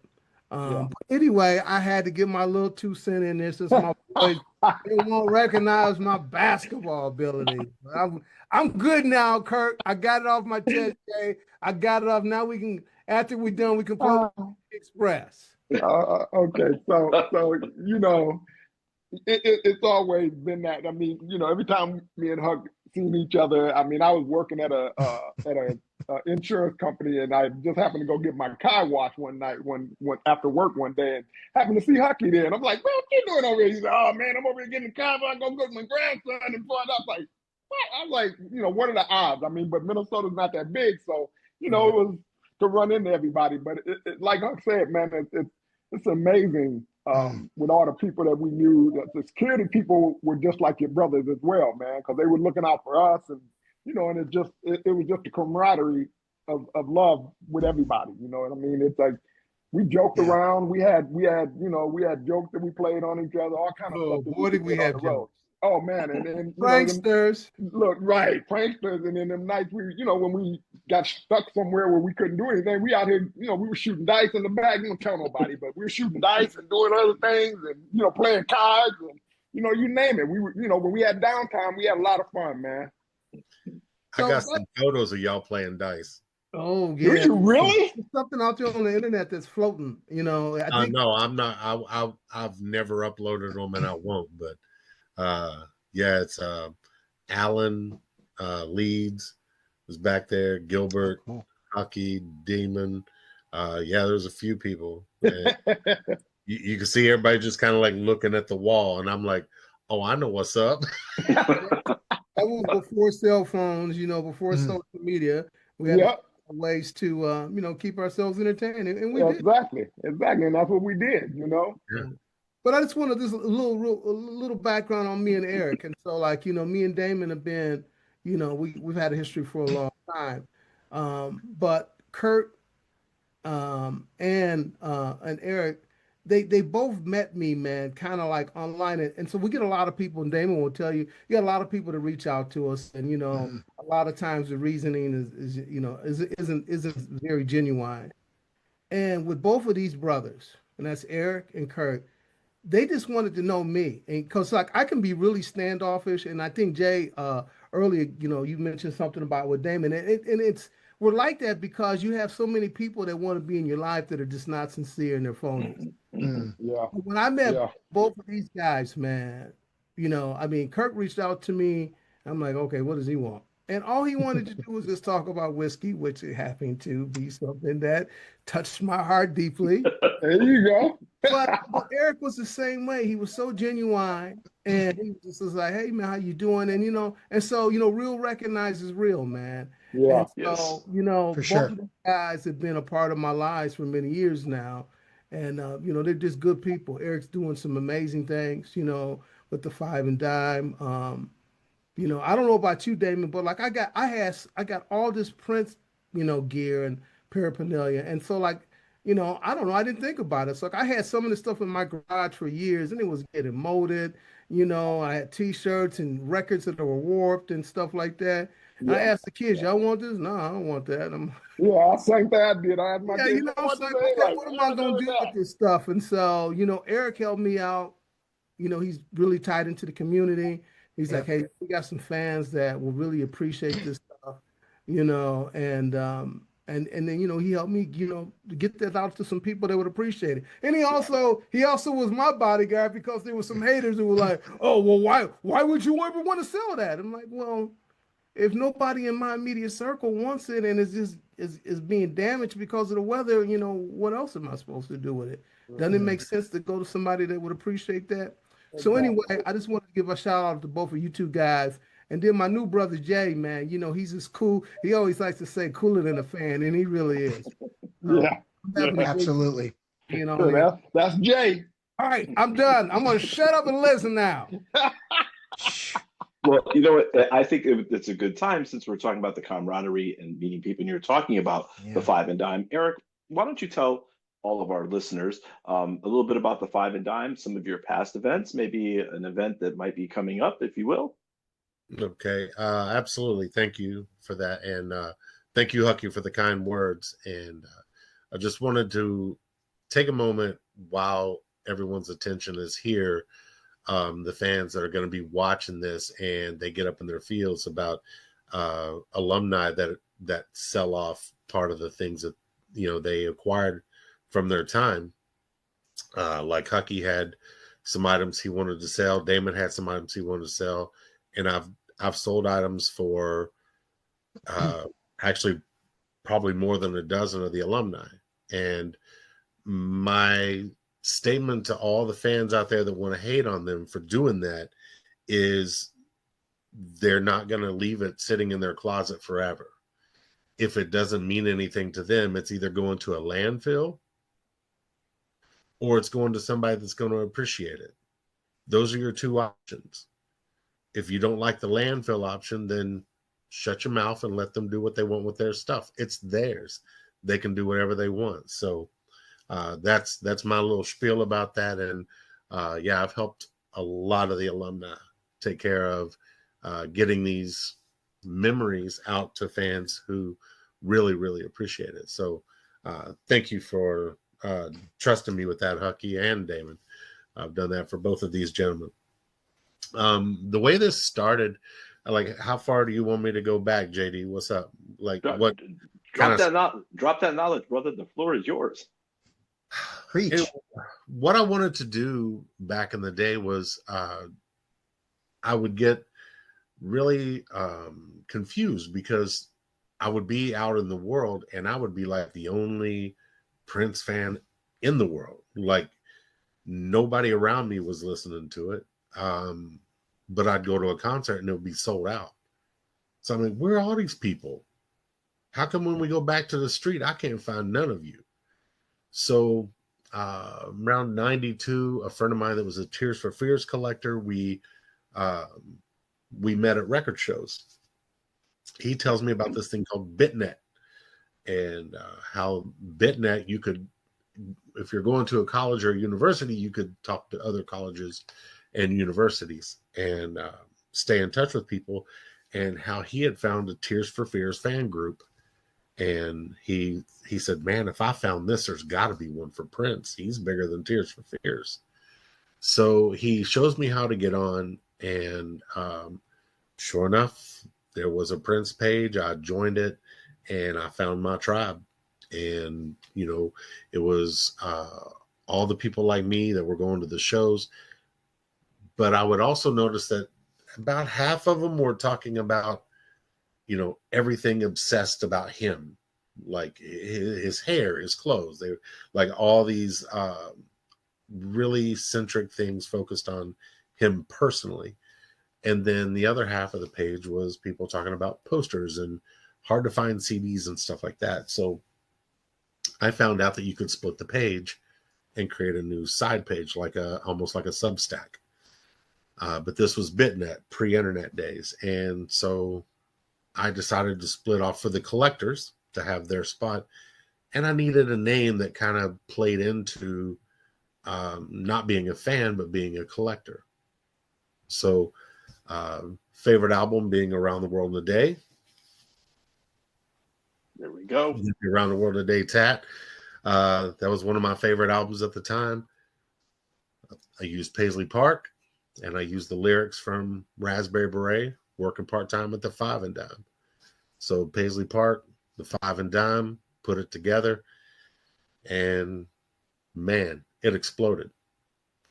But anyway, I had to get my little 2 cents in there since my boys they won't recognize my basketball ability. I'm good now, Kurt. I got it off my chest, Jay. I got it off. Now after we're done, we can play Express. Okay, so it's always been that. I mean, every time me and Huck seen each other, I mean, I was working at a insurance company, and I just happened to go get my car washed one night, when after work one day, and happened to see Hucky there, and I'm like, "What you doing over here?" He said, "Oh man, I'm over here getting the car. I'm gonna go to my grandson and find out." Like, what? I'm like, what are the odds? I mean, but Minnesota's not that big, so it was to run into everybody. But like Huck said, man, it's amazing. With all the people that we knew, the security people were just like your brothers as well, man, because they were looking out for us, and and it was just a camaraderie of love with everybody. You know what I mean? It's like we joked around. We had jokes that we played on each other, all kind of stuff. Boy, did we have jokes. Oh man, and pranksters. Pranksters, and then them nights when we got stuck somewhere where we couldn't do anything, we out here, we were shooting dice in the bag. We don't tell nobody, but we were shooting dice and doing other things, and playing cards, and you name it. We were, when we had downtime, we had a lot of fun, man. I got some photos of y'all playing dice. Oh yeah. Do you really? There's something out there on the internet that's floating. I think. No, I'm not. I've never uploaded them, and I won't. But yeah, it's Alan Leeds was back there. Gilbert, Hucky, Damon. Yeah, there's a few people. You can see everybody just kind of like looking at the wall, and I'm like, oh, I know what's up. That was before cell phones, before social media. We had ways to, keep ourselves entertained, and we did. Exactly, and that's what we did, Yeah. But I just wanted this a little background on me and Eric, and so me and Damon have been, we've had a history for a long time, but Kurt and Eric. They both met me, man, kind of like online. And so we get a lot of people, and Damon will tell you got a lot of people to reach out to us. And, a lot of times the reasoning isn't very genuine. And with both of these brothers, and that's Eric and Kurt, they just wanted to know me. And because I can be really standoffish. And I think Jay, earlier, you mentioned something about with Damon, and we're like that because you have so many people that want to be in your life that are just not sincere in their phonies. Yeah. When I met both of these guys, man, Kirk reached out to me. I'm like, okay, what does he want? And all he wanted to do was just talk about whiskey, which it happened to be something that touched my heart deeply. There you go. but Eric was the same way. He was so genuine, and he was just like, hey, man, how you doing? And so, real recognizes real, man. Yeah. And so, For sure. both of the guys have been a part of my lives for many years now. And, they're just good people. Eric's doing some amazing things, with the Five and Dime. I don't know about you, Damon, but I got all this Prince, gear and paraphernalia. And so I don't know. I didn't think about it. So I had some of this stuff in my garage for years, and it was getting molded. I had T-shirts and records that were warped and stuff like that. Yeah. I asked the kids, y'all want this? No, I don't want that. I think that I did. I had my kids. What am I going to do with this stuff? And so, Eric helped me out. He's really tied into the community. He's like, hey, we got some fans that will really appreciate this stuff, and then, he helped me, get that out to some people that would appreciate it. And he also was my bodyguard because there were some haters who were like, oh, well, why would you ever want to sell that? I'm like, well, if nobody in my immediate circle wants it and it's just is being damaged because of the weather, what else am I supposed to do with it? Doesn't it make sense to go to somebody that would appreciate that? So anyway, I just wanted to give a shout out to both of you two guys. And then my new brother, Jay, man, he's just cool. He always likes to say cooler than a fan, and he really is. Absolutely. That's Jay. All right, I'm done. I'm going to shut up and listen now. Well, you know what? I think it's a good time since we're talking about the camaraderie and meeting people, and you're talking about the Five and Dime. Eric, why don't you tell all of our listeners a little bit about the Five and Dime, some of your past events, maybe an event that might be coming up, if you will. Okay, absolutely. Thank you for that, and thank you, Hucky, for the kind words. And I just wanted to take a moment while everyone's attention is here. The fans that are going to be watching this and they get up in their feels about alumni that sell off part of the things that they acquired from their time. Like Hucky had some items he wanted to sell. Damon had some items he wanted to sell, and I've sold items for actually probably more than a dozen of the alumni. And my statement to all the fans out there that want to hate on them for doing that is they're not going to leave it sitting in their closet forever. If it doesn't mean anything to them, it's either going to a landfill or it's going to somebody that's going to appreciate it. Those are your two options. If you don't like the landfill option, then shut your mouth and let them do what they want with their stuff. It's theirs. They can do whatever they want. So that's my little spiel about that. And I've helped a lot of the alumni take care of getting these memories out to fans who really, really appreciate it. So thank you for trusting me with that, Hucky and Damon. I've done that for both of these gentlemen. The way this started, like, how far do you want me to go back, JD? What's up? Like, what drop that knowledge, brother. The floor is yours. Preach. What I wanted to do back in the day was I would get really confused because I would be out in the world and I would be like the only Prince fan in the world. Like, nobody around me was listening to it. But I'd go to a concert and it would be sold out. So I'm like, where are all these people? How come when we go back to the street, I can't find none of you? So around 92, a friend of mine that was a Tears for Fears collector, we met at record shows. He tells me about this thing called BitNet and how BitNet, you could, if you're going to a college or a university, you could talk to other colleges and universities and stay in touch with people, and how he had found a Tears for Fears fan group. And he said, man, if I found this, there's got to be one for Prince. He's bigger than Tears for Fears. So he shows me how to get on, and sure enough, there was a Prince page. I joined it, and I found my tribe. And, you know, it was all the people like me that were going to the shows. But I would also notice that about half of them were talking about, you know, everything obsessed about him, like his hair, his clothes. They like all these really centric things focused on him personally. And then the other half of the page was people talking about posters and hard to find CDs and stuff like that. So I found out that you could split the page and create a new side page, like almost like a Substack. But this was BitNet, pre-internet days. And so I decided to split off for the collectors to have their spot. And I needed a name that kind of played into not being a fan, but being a collector. So favorite album being Around the World in a Day. There we go. Around the World in a Day tat. That was one of my favorite albums at the time. I used Paisley Park, and I used the lyrics from Raspberry Beret, working part-time at the Five and Dime. So Paisley Park, the Five and Dime, put it together, and man, it exploded.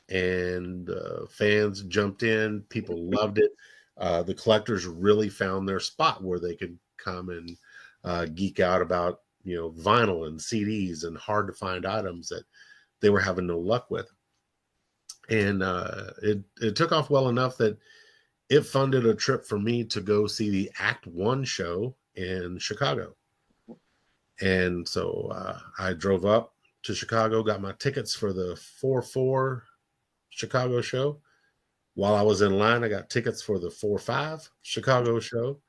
And fans jumped in. People loved it. The collectors really found their spot where they could come and geek out about, you know, vinyl and CDs and hard to find items that they were having no luck with. And it took off well enough that it funded a trip for me to go see the Act One show in Chicago. And so I drove up to Chicago, got my tickets for the 4/4 Chicago show. While I was in line, I got tickets for the 4/5 Chicago show.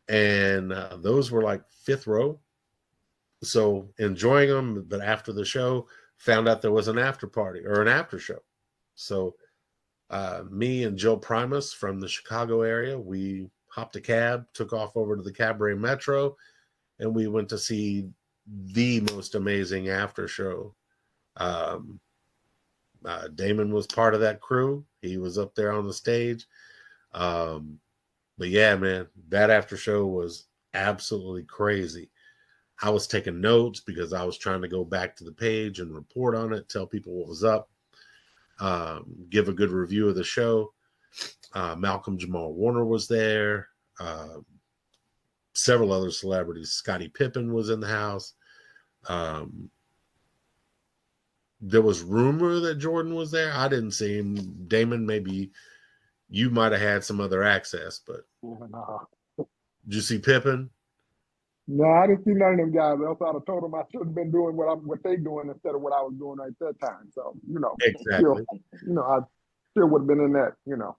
And those were like fifth row. So enjoying them, but after the show, found out there was an after party or an after show. So me and Joe Primus from the Chicago area, we hopped a cab, took off over to the Cabaret Metro, and we went to see the most amazing after show. Damon was part of that crew. He was up there on the stage. But yeah, man, that after show was absolutely crazy. I was taking notes because I was trying to go back to the page and report on it, tell people what was up, give a good review of the show. Malcolm Jamal Warner was there. Several other celebrities. Scottie Pippen was in the house. There was rumor that Jordan was there. I didn't see him. Damon, maybe you might have had some other access, but did you see Pippen? No, I didn't see none of them guys. Else I'd have told them I should have been doing what they doing instead of what I was doing at that time. So, you know, exactly. Still, I still would have been in that, you know.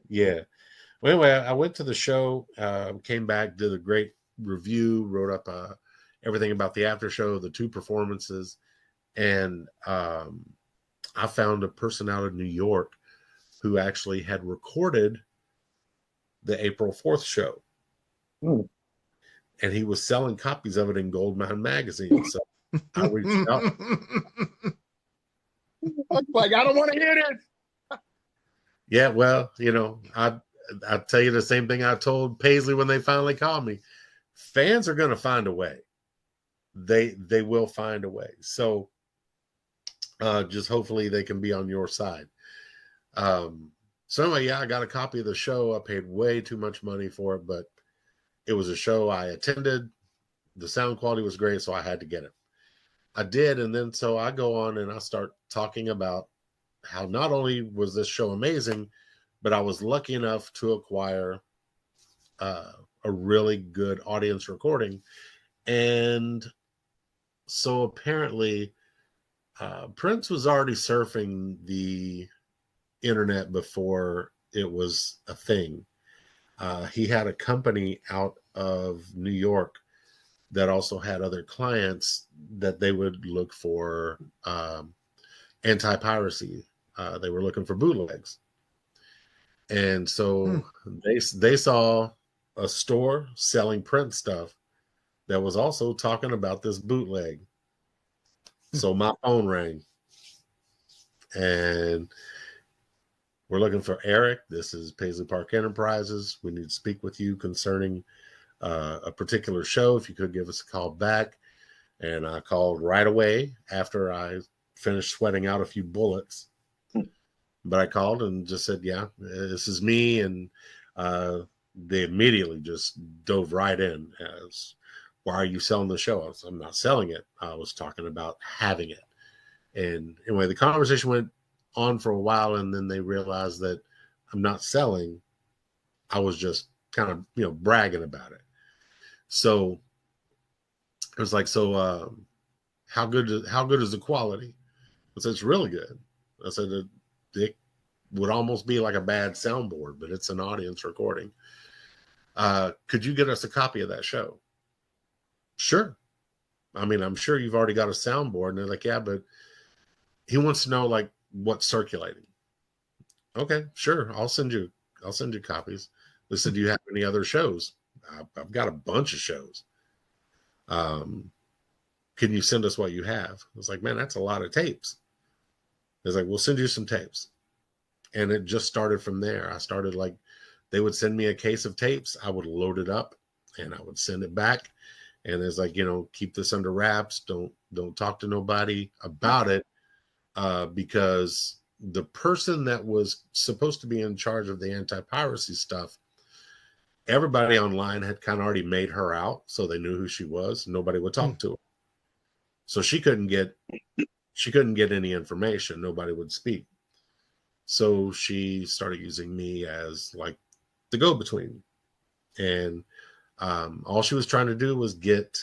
Yeah. Well, anyway, I went to the show, came back, did a great review, wrote up everything about the after show, the two performances, and I found a person out of New York who actually had recorded the April 4th show. Mm. And he was selling copies of it in Goldmine magazine. So I reached out. Like, I don't want to hear this. Yeah, well, I tell you the same thing I told Paisley when they finally called me. Fans are going to find a way. They will find a way. So just hopefully they can be on your side. So anyway, yeah, I got a copy of the show. I paid way too much money for it, but it was a show I attended. The sound quality was great, so I had to get it. I did, and then so I go on and I start talking about how not only was this show amazing, but I was lucky enough to acquire a really good audience recording. And so apparently Prince was already surfing the internet before it was a thing. He had a company out of New York that also had other clients that they would look for anti-piracy. They were looking for bootlegs. And so they saw a store selling Prince stuff that was also talking about this bootleg. So my phone rang. And we're looking for Eric. This is Paisley Park Enterprises. We need to speak with you concerning a particular show. If you could give us a call back. And I called right away after I finished sweating out a few bullets. But I called and just said, yeah, this is me. And they immediately just dove right in as, why are you selling the show? I'm not selling it. I was talking about having it. And anyway, the conversation went on for a while, and then they realized that I'm not selling. I was just kind of, bragging about it. So it was like, so how good is the quality? I said, it's really good. I said, it would almost be like a bad soundboard, but it's an audience recording. Could you get us a copy of that show? Sure. I mean, I'm sure you've already got a soundboard. And they're like, yeah, but he wants to know like what's circulating. Okay, sure. I'll send you copies. They said, do you have any other shows? I've got a bunch of shows. Can you send us what you have? I was like, man, that's a lot of tapes. It's like, we'll send you some tapes. And it just started from there. I started like, they would send me a case of tapes. I would load it up and I would send it back. And it's like, keep this under wraps. Don't talk to nobody about it. Because the person that was supposed to be in charge of the anti-piracy stuff, everybody online had kind of already made her out, so they knew who she was. Nobody would talk to her. So she couldn't get any information. Nobody would speak. So she started using me as like the go-between. And all she was trying to do was get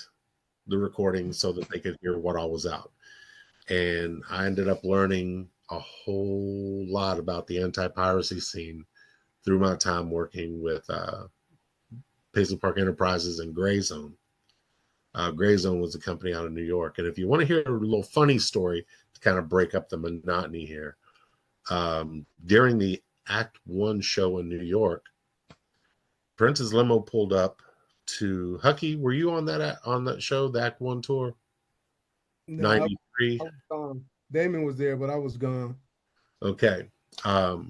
the recording so that they could hear what all was out. And I ended up learning a whole lot about the anti-piracy scene through my time working with Paisley Park Enterprises and Gray Zone. Gray Zone was a company out of New York. And if you want to hear a little funny story to kind of break up the monotony here, during the Act 1 show in New York, Prince's limo pulled up to Hucky. Were you on that show, the Act 1 tour? No, 93. I was gone. Damon was there, but I was gone. Okay. So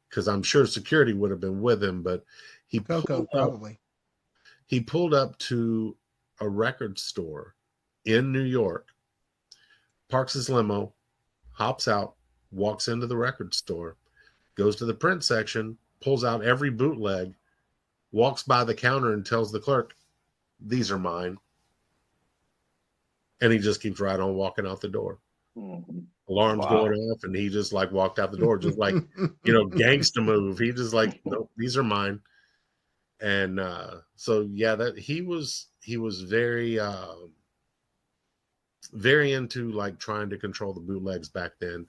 because I'm sure security would have been with him, but he pulled up to a record store in New York, parks his limo, hops out, walks into the record store, goes to the print section, pulls out every bootleg, walks by the counter and tells the clerk, these are mine. And he just keeps right on walking out the door. Mm-hmm. Alarms going off, and he just like walked out the door, just like, gangsta move. He just like, nope, these are mine. And so yeah, that he was very very into like trying to control the bootlegs back then.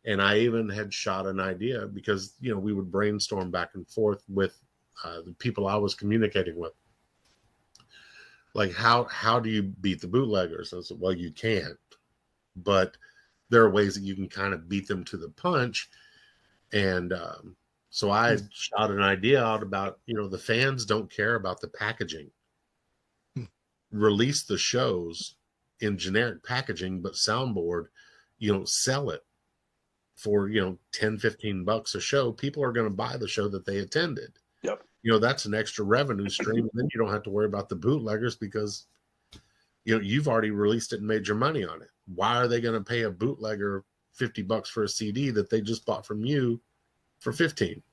And I even had shot an idea because we would brainstorm back and forth with the people I was communicating with. Like how do you beat the bootleggers? I said, well, you can't, but there are ways that you can kind of beat them to the punch. And so I shot an idea out about, the fans don't care about the packaging. Release the shows in generic packaging, but soundboard, you don't sell it. for, 10, $15 a show, people are going to buy the show that they attended. Yep. That's an extra revenue stream. And then you don't have to worry about the bootleggers because, you've already released it and made your money on it. Why are they going to pay a bootlegger $50 for a CD that they just bought from you for 15?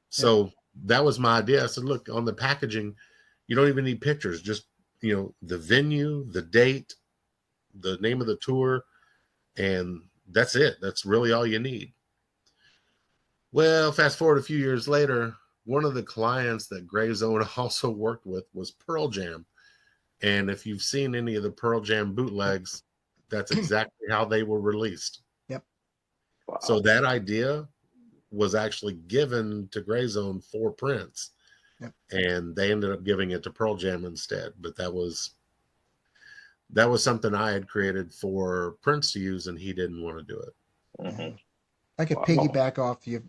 So that was my idea. I said, look, on the packaging, you don't even need pictures. Just, the venue, the date, the name of the tour, and that's it. That's really all you need. Well, fast forward a few years later, one of the clients that Gray Zone also worked with was Pearl Jam. And if you've seen any of the Pearl Jam bootlegs, that's exactly how they were released. Yep. Wow. So that idea was actually given to Gray Zone for Prince. Yep. And they ended up giving it to Pearl Jam instead. But that was something I had created for Prince to use, and he didn't want to do it. Mm-hmm. I could piggyback off you,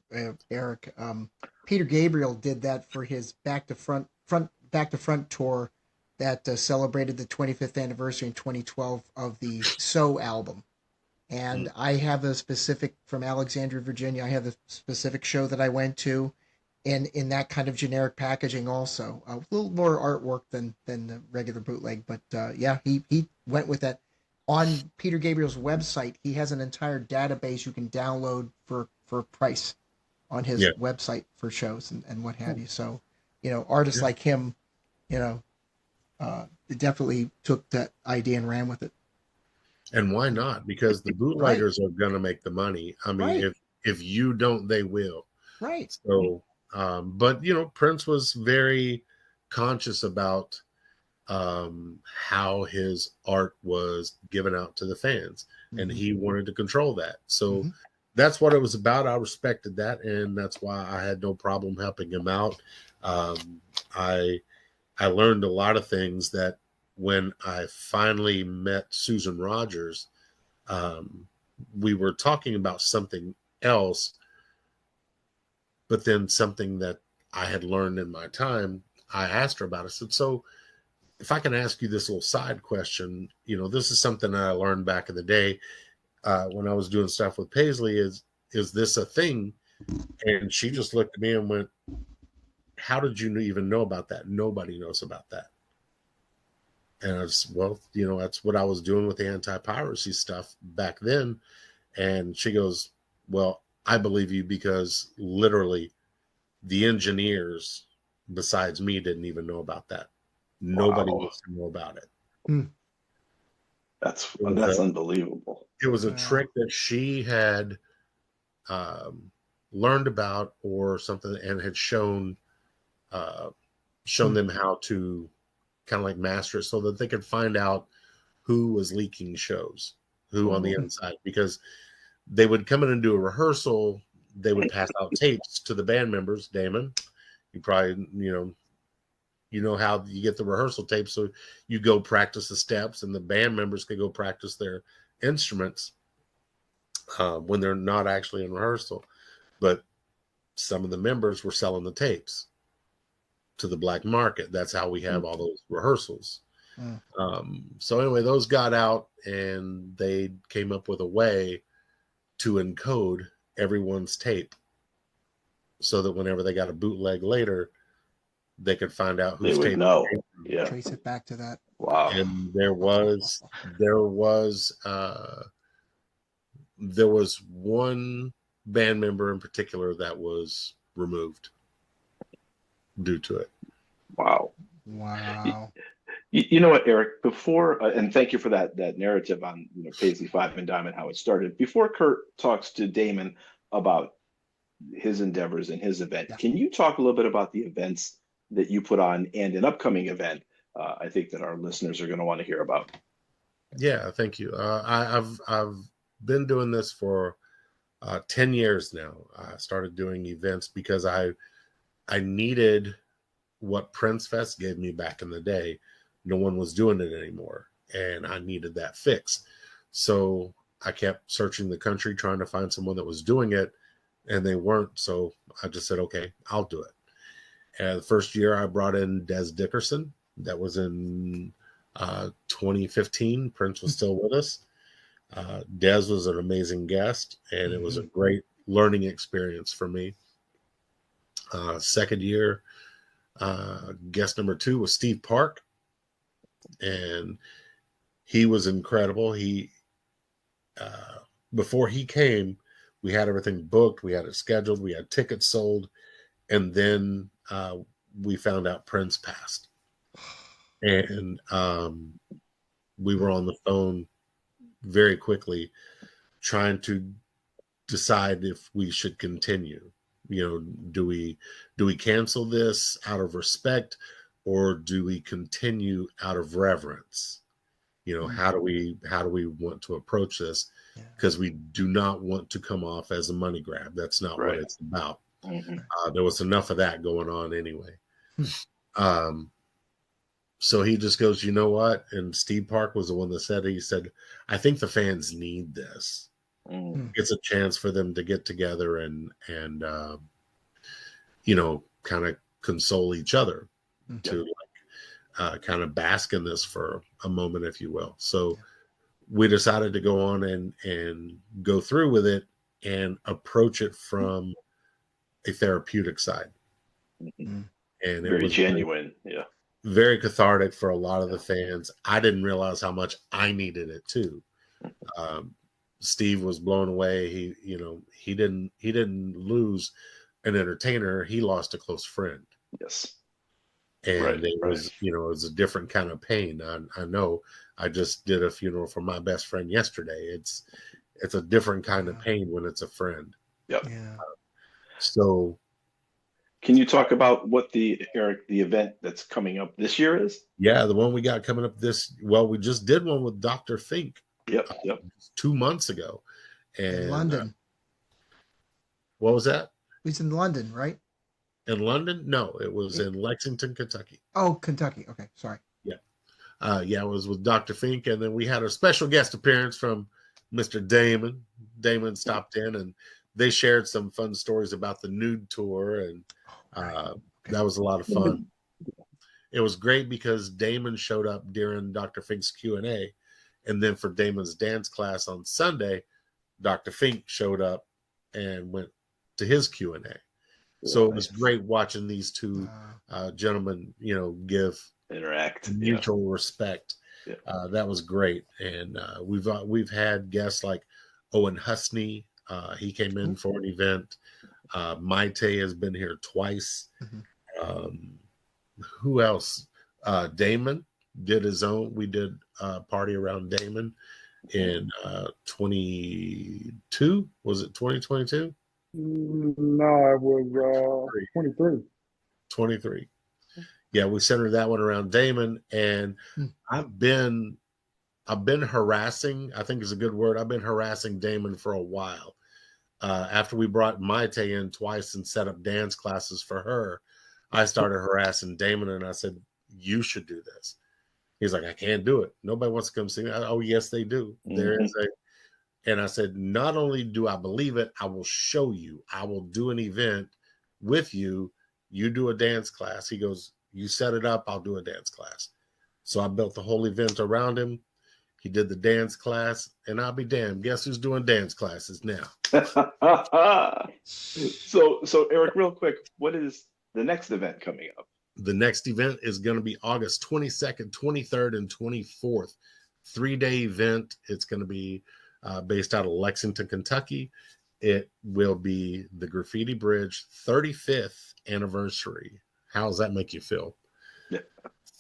Eric. Peter Gabriel did that for his back to front tour that celebrated the 25th anniversary in 2012 of the So album. And I have a specific, from Alexandria, Virginia, I have a specific show that I went to in that kind of generic packaging also. A little more artwork than the regular bootleg, but he went with that. On Peter Gabriel's website, he has an entire database you can download for a price on his website for shows and what have you. So, artists like him, definitely took that idea and ran with it. And why not? Because the bootleggers are going to make the money. I mean, if you don't, they will. Right. So, but Prince was very conscious about how his art was given out to the fans, and he wanted to control that. So that's what it was about. I respected that, and that's why I had no problem helping him out. I learned a lot of things that when I finally met Susan Rogers, we were talking about something else, but then something that I had learned in my time, I asked her about it. I said, so if I can ask you this little side question, this is something that I learned back in the day when I was doing stuff with Paisley, is this a thing? And she just looked at me and went, how did you even know about that? Nobody knows about that. And I was, that's what I was doing with the anti-piracy stuff back then. And she goes, well, I believe you because literally the engineers besides me didn't even know about that. Nobody wants to know about it. That's unbelievable. It was a trick that she had learned about or something and had shown them how to kind of like master it so that they could find out who was leaking shows, who on the inside, because they would come in and do a rehearsal. They would pass out tapes to the band members. Damon, you probably, how you get the rehearsal tapes. So you go practice the steps and the band members can go practice their instruments when they're not actually in rehearsal. But some of the members were selling the tapes to the black market. That's how we have all those rehearsals. So anyway, those got out and they came up with a way to encode everyone's tape so that whenever they got a bootleg later, they could find out whose tape. Know. Trace it back to that. Wow. And there was one band member in particular that was removed due to it. Wow. You know what, Eric, before, and thank you for that narrative on Paisley Five and Dime and how it started. Before Kurt talks to Damon about his endeavors and his event, can you talk a little bit about the events that you put on and an upcoming event I think that our listeners are going to want to hear about? Yeah, thank you. I've been doing this for 10 years now. I started doing events because I needed what Prince Fest gave me back in the day. No one was doing it anymore, and I needed that fix. So I kept searching the country trying to find someone that was doing it, and they weren't. So I just said, okay, I'll do it. And the first year I brought in Des Dickerson. That was in 2015. Prince was still with us. Des was an amazing guest, and it was a great learning experience for me. Second year, guest number 2 was Steve Park, and he was incredible. He before he came, we had everything booked, we had it scheduled, we had tickets sold, and then we found out Prince passed, and we were on the phone very quickly trying to decide if we should continue. Do we cancel this out of respect, or do we continue out of reverence? How do we want to approach this? Because we do not want to come off as a money grab. That's not what it's about. There was enough of that going on anyway. So he just goes, you know what? And Steve Park was the one that said it. He said, I think the fans need this. It's a chance for them to get together and kind of console each other, to kind of bask in this for a moment, if you will. So we decided to go on and go through with it and approach it from a therapeutic side. And it very was genuine. very cathartic for a lot of the fans. I didn't realize how much I needed it too. Steve was blown away. He didn't lose an entertainer. He lost a close friend. Yes. And it was a different kind of pain. I know. I just did a funeral for my best friend yesterday. It's a different kind of pain when it's a friend. Yep. Yeah. So, can you talk about what the event that's coming up this year is? Yeah, the one we got coming up we just did one with Dr. Fink. Yep. 2 months ago. And in London. What was that? It was in London, right? In London? No, it was in Lexington, Kentucky. Oh, Kentucky. Okay, sorry. Yeah, it was with Dr. Fink, and then we had a special guest appearance from Mr. Damon. Damon stopped in, and they shared some fun stories about the nude tour, and that was a lot of fun. It was great because Damon showed up during Dr. Fink's Q&A, and then for Damon's dance class on Sunday, Dr. Fink showed up and went to his Q&A. So it was great watching these two gentlemen, give interact mutual respect. That was great. And we've had guests like Owen Husney. He came in for an event. Maite has been here twice. Who else? Damon did his own. We did a party around Damon in 22. Was it 2022? No, it was 23. 23. Yeah, we centered that one around Damon, and I've been harassing, I think is a good word. I've been harassing Damon for a while. After we brought Maite in twice and set up dance classes for her, I started harassing Damon, and I said, you should do this. He's like, I can't do it. Nobody wants to come see me. Oh, yes, they do. There is and I said, not only do I believe it, I will show you. I will do an event with you. You do a dance class. He goes, you set it up, I'll do a dance class. So I built the whole event around him. He did the dance class, and I'll be damned. Guess who's doing dance classes now? So Eric, real quick, what is the next event coming up? The next event is going to be August 22nd, 23rd, and 24th. 3-day event. It's going to be based out of Lexington, Kentucky. It will be the Graffiti Bridge 35th anniversary. How does that make you feel?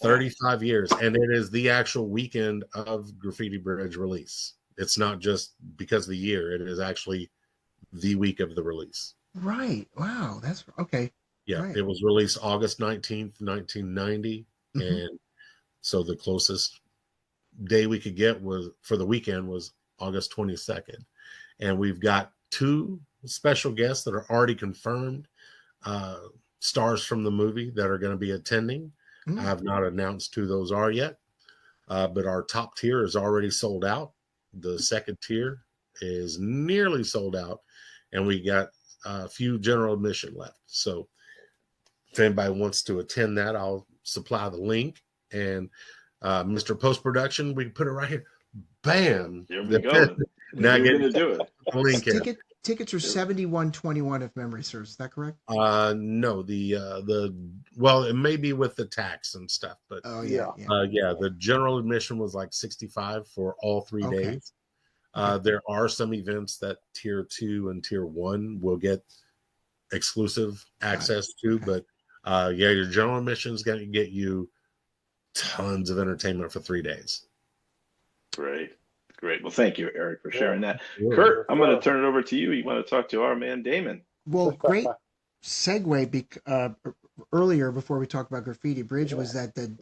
35 years, and it is the actual weekend of Graffiti Bridge release. It's not just because of the year. It is actually the week of the release. Right. Wow. That's okay. Yeah. Right. It was released August 19th, 1990. And so the closest day we could get was for the weekend was August 22nd. And we've got 2 special guests that are already confirmed, stars from the movie that are going to be attending. I have not announced who those are yet, but our top tier is already sold out. The second tier is nearly sold out, and we got a few general admission left. So if anybody wants to attend that, I'll supply the link. And Mr. Post-Production, we can put it right here. bam. Here we go. Now we're going to do it. Link Tickets are $71.21 if memory serves. Is that correct? No, well, it may be with the tax and stuff, but the general admission was like $65 for all 3 days. There are some events that tier 2 and tier 1 will get exclusive access to, but your general admission is going to get you tons of entertainment for 3 days. Great. Well, thank you, Eric, for sharing that. Kurt, I'm going to turn it over to you. You want to talk to our man, Damon? Well, great segue. Earlier, before we talked about Graffiti Bridge, was that the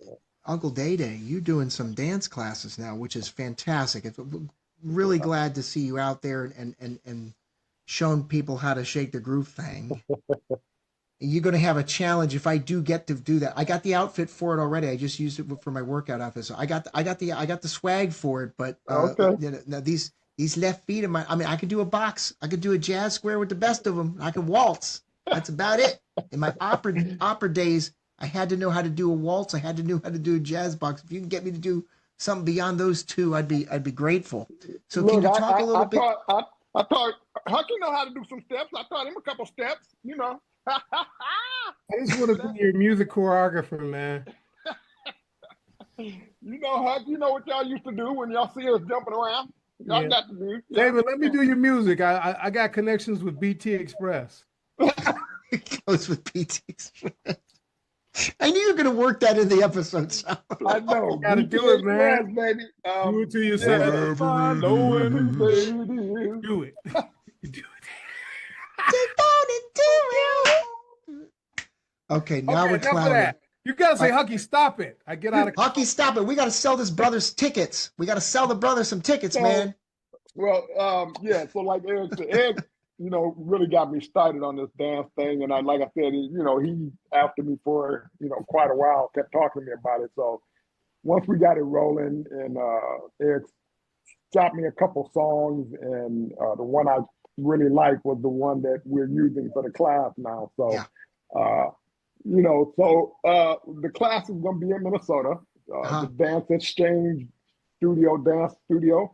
Uncle Day Day, you doing some dance classes now, which is fantastic. It's really glad to see you out there and showing people how to shake the groove thing. You're going to have a challenge if I do get to do that. I got the outfit for it already. I just used it for my workout outfit. So I got the swag for it. But now these left feet of mine. I mean, I could do a box. I could do a jazz square with the best of them. I could waltz. That's about it. In my opera days, I had to know how to do a waltz. I had to know how to do a jazz box. If you can get me to do something beyond those two, I'd be grateful. So Look, can you talk a little bit? I thought Hucky know how to do some steps. I taught him a couple steps. I just want to be your music choreographer, man. Huck, you know what y'all used to do when y'all see us jumping around? Y'all got to do. David, let me do your music. I got connections with BT Express. It goes with BT Express. I knew you were going to work that in the episode. So. I know. Got to do it, man. Baby. Do it to yourself. Do it. Do it. Okay, now we're clowning. You gotta say, Hucky, stop it. I get out of Hucky, stop it. We gotta sell this brother's tickets. We gotta sell the brother some tickets, man. Well, so like Eric said, Eric, really got me started on this dance thing. And like I said, he after me for, quite a while, kept talking to me about it. So once we got it rolling and Eric shot me a couple songs and the one I really liked was the one that we're using for the class now. So, the class is going to be in Minnesota, the Dance Exchange Dance Studio,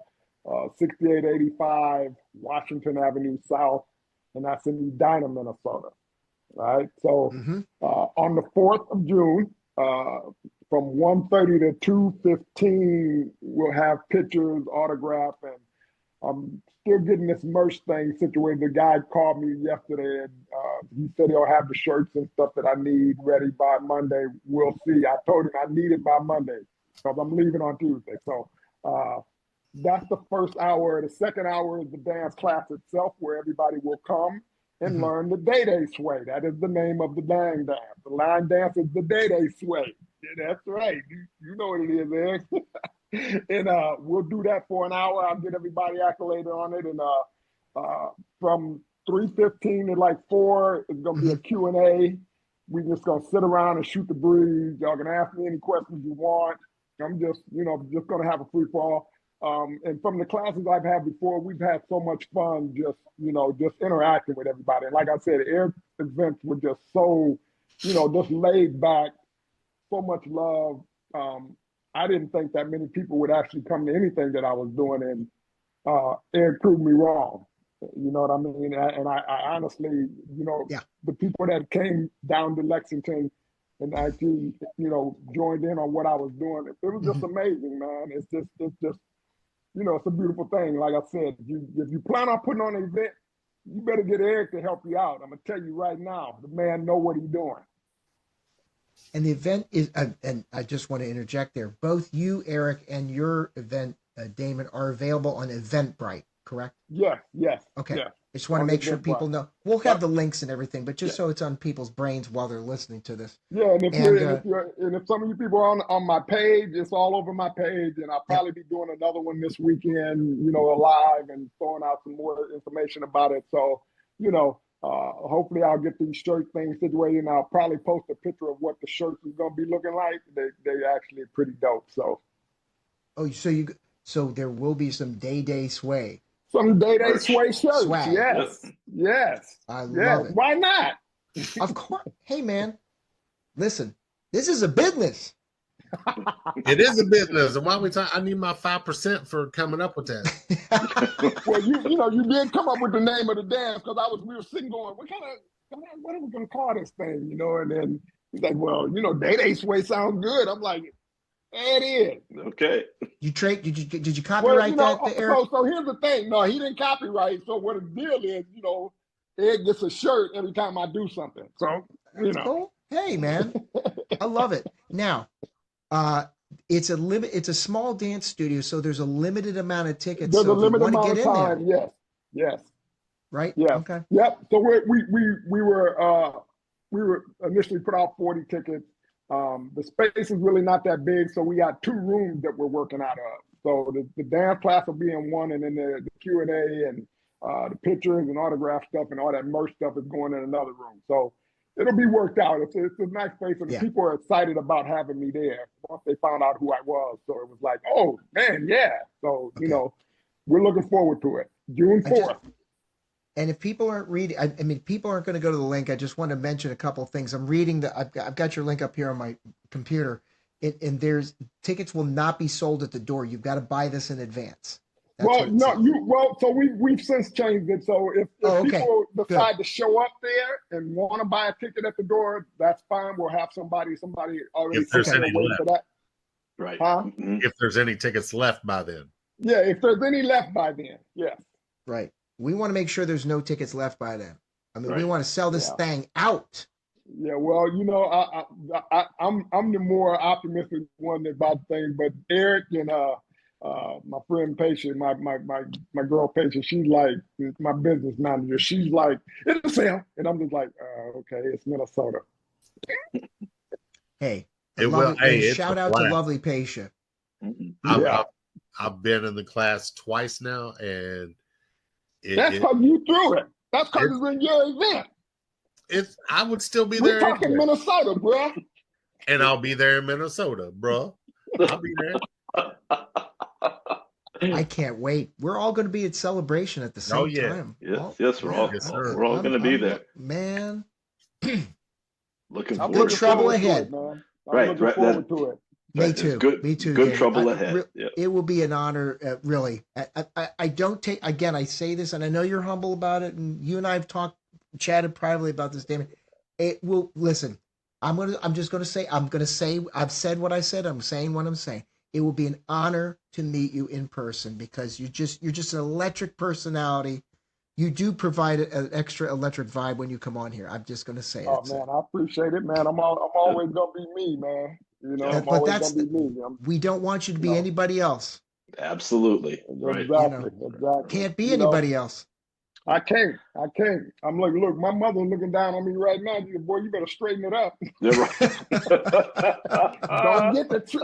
6885 Washington Avenue South, and that's in Edina, Minnesota. All right. So on the 4th of June, from 1:30 to 2:15, we'll have pictures, autograph, and I'm still getting this merch thing situated. The guy called me yesterday and he said he'll have the shirts and stuff that I need ready by Monday. We'll see. I told him I need it by Monday because I'm leaving on Tuesday. So that's the first hour. The second hour is the dance class itself where everybody will come and learn the day-day sway. That is the name of the line dance. The line dance is the day-day sway. Yeah, that's right. You know what it is, Eric. And we'll do that for an hour. I'll get everybody accoladed on it. And from 3:15 to like 4, it's going to be a Q&A. We're just going to sit around and shoot the breeze. Y'all can ask me any questions you want. I'm just going to have a free fall. And from the classes I've had before, we've had so much fun just interacting with everybody. And like I said, Eric's events were just so, just laid back, so much love. I didn't think that many people would actually come to anything that I was doing, and Eric proved me wrong. You know what I mean? And I honestly, the people that came down to Lexington and actually, joined in on what I was doing, it was just amazing, man. It's just, it's a beautiful thing. Like I said, if you plan on putting on an event, you better get Eric to help you out. I'm gonna tell you right now, the man know what he's doing. And the event is, and I just want to interject there, both you, Eric, and your event, Damon, are available on Eventbrite, correct? Yes. Okay. Yes. I just want to make sure people know. We'll have the links and everything, but just so it's on people's brains while they're listening to this. Yeah, and if some of you people are on my page, it's all over my page, and I'll probably be doing another one this weekend, live and throwing out some more information about it. So, hopefully I'll get these shirt things situated, and I'll probably post a picture of what the shirts is going to be looking like. They actually pretty dope. So. Oh, so there will be some day sway. Some day sway shirts. Swag. Yes. I love it. Why not? Of course. Hey, man, listen, this is a business. It is a business, and why we talking? I need my 5% for coming up with that. Well, you did come up with the name of the dance because we were sitting going, what are we gonna call this thing? And then he's like, well, Day Sway sounds good. I'm like, it is. Okay. Did you copyright that, Eric? So here's the thing. No, he didn't copyright. So what the deal is, Ed gets a shirt every time I do something. So Cool. Hey, man, I love it. Now, it's a small dance studio, so there's a limited amount of tickets. There's so a limited amount of time. There, yes. Right. Yeah. Okay. Yep. So we were initially put out 40 tickets. The space is really not that big, so we got 2 rooms that we're working out of. So the dance class will be in one, and then the Q&A and the pictures and autograph stuff and all that merch stuff is going in another room. So it'll be worked out. It's a nice place, and people are excited about having me there once they found out who I was. So it was like, oh man, yeah. So we're looking forward to it. June 4th. And if people aren't reading, people aren't going to go to the link. I just want to mention a couple of things. I'm reading I've got your link up here on my computer, and there's tickets will not be sold at the door. You've got to buy this in advance. So we've since changed it. So if people decide to show up there and want to buy a ticket at the door, that's fine. We'll have somebody already. If there's any left. For that. Right. Huh? If there's any tickets left by then. Yeah, if there's any left by then, yes. Right. We want to make sure there's no tickets left by then. We want to sell this thing out. Yeah, well, I'm the more optimistic one about things, but Eric and my friend Patience, my girl Patience, she's like my business manager. She's like, it'll sell, and I'm just like, okay, it's Minnesota. Hey, shout out to lovely Patience. I've been in the class twice now, and that's because you threw it. That's because it's in your event. I would still be there. We're talking Minnesota, bro. And I'll be there in Minnesota, bro. I'll be there. I can't wait. We're all going to be at Celebration at the same time. Yes, we're all going to be there. Man. Looking forward. Good trouble ahead. I'm looking forward to it. Me too. Me too. Good trouble ahead. It will be an honor, really. I don't take, again, I say this, and I know you're humble about it, and you and I have chatted privately about this, Damon. It will, listen, I've said what I said, I'm saying what I'm saying. It will be an honor to meet you in person because you're just an electric personality. You do provide an extra electric vibe when you come on here. I'm just going to say it. Oh, man, I appreciate it, man. I'm always going to be me, man. But that's we don't want you to be anybody else. Absolutely. Right. Exactly. Can't be anybody else. I can't. I'm like, look, my mother's looking down on me right now. Boy, you better straighten it up. Yeah, right.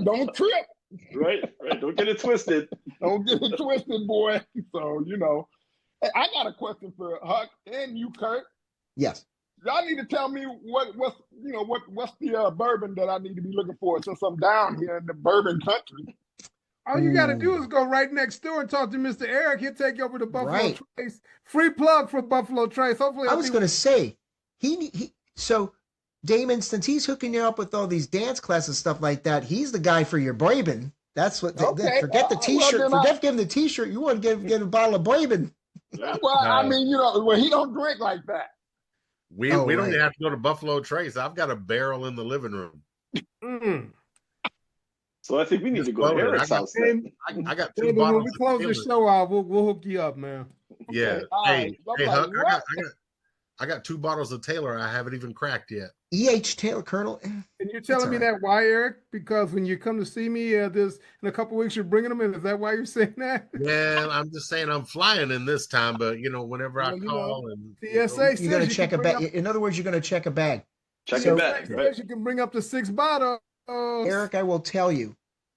Don't trip. Right. Don't get it twisted. Don't get it twisted, boy. So, Hey, I got a question for Huck and you, Kurt. Yes. Y'all need to tell me what's the bourbon that I need to be looking for since I'm down here in the bourbon country. All you got to do is go right next door and talk to Mr. Eric. He'll take you over to Buffalo Trace. Free plug for Buffalo Trace. Hopefully, I was going to say so Damon, since he's hooking you up with all these dance classes and stuff like that, he's the guy for your bourbon. That's what. Forget the T-shirt. Forget giving the T-shirt. You want to get a bottle of bourbon. Well, I mean, he don't drink like that. We don't even have to go to Buffalo Trace. I've got a barrel in the living room. So I think we need to go to Eric's house. I got 2 bottles. When we close the show out, we'll hook you up, man. Yeah. Okay. Hey, Huck, I got 2 bottles of Taylor I haven't even cracked yet. E.H. Taylor, Colonel. And you're telling me that why, Eric? Because when you come to see me in a couple of weeks, you're bringing them in. Is that why you're saying that? Yeah, I'm just saying I'm flying in this time, but whenever I call and TSA, you're going to check a bag. In other words, you're going to check a bag. Check a bag. Right? You can bring up to 6 bottles. Eric, I will tell you,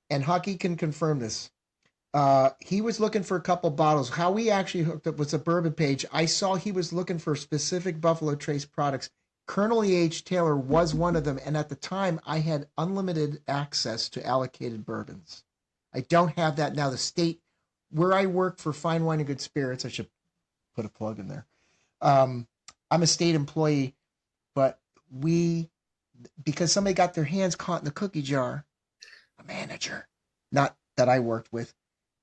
and Hucky can confirm this. He was looking for a couple bottles. How we actually hooked up was a bourbon page. I saw he was looking for specific Buffalo Trace products. Colonel E.H. Taylor was one of them, and at the time, I had unlimited access to allocated bourbons. I don't have that now. The state where I work for Fine Wine and Good Spirits, I should put a plug in there. I'm a state employee, but because somebody got their hands caught in the cookie jar, a manager, not that I worked with.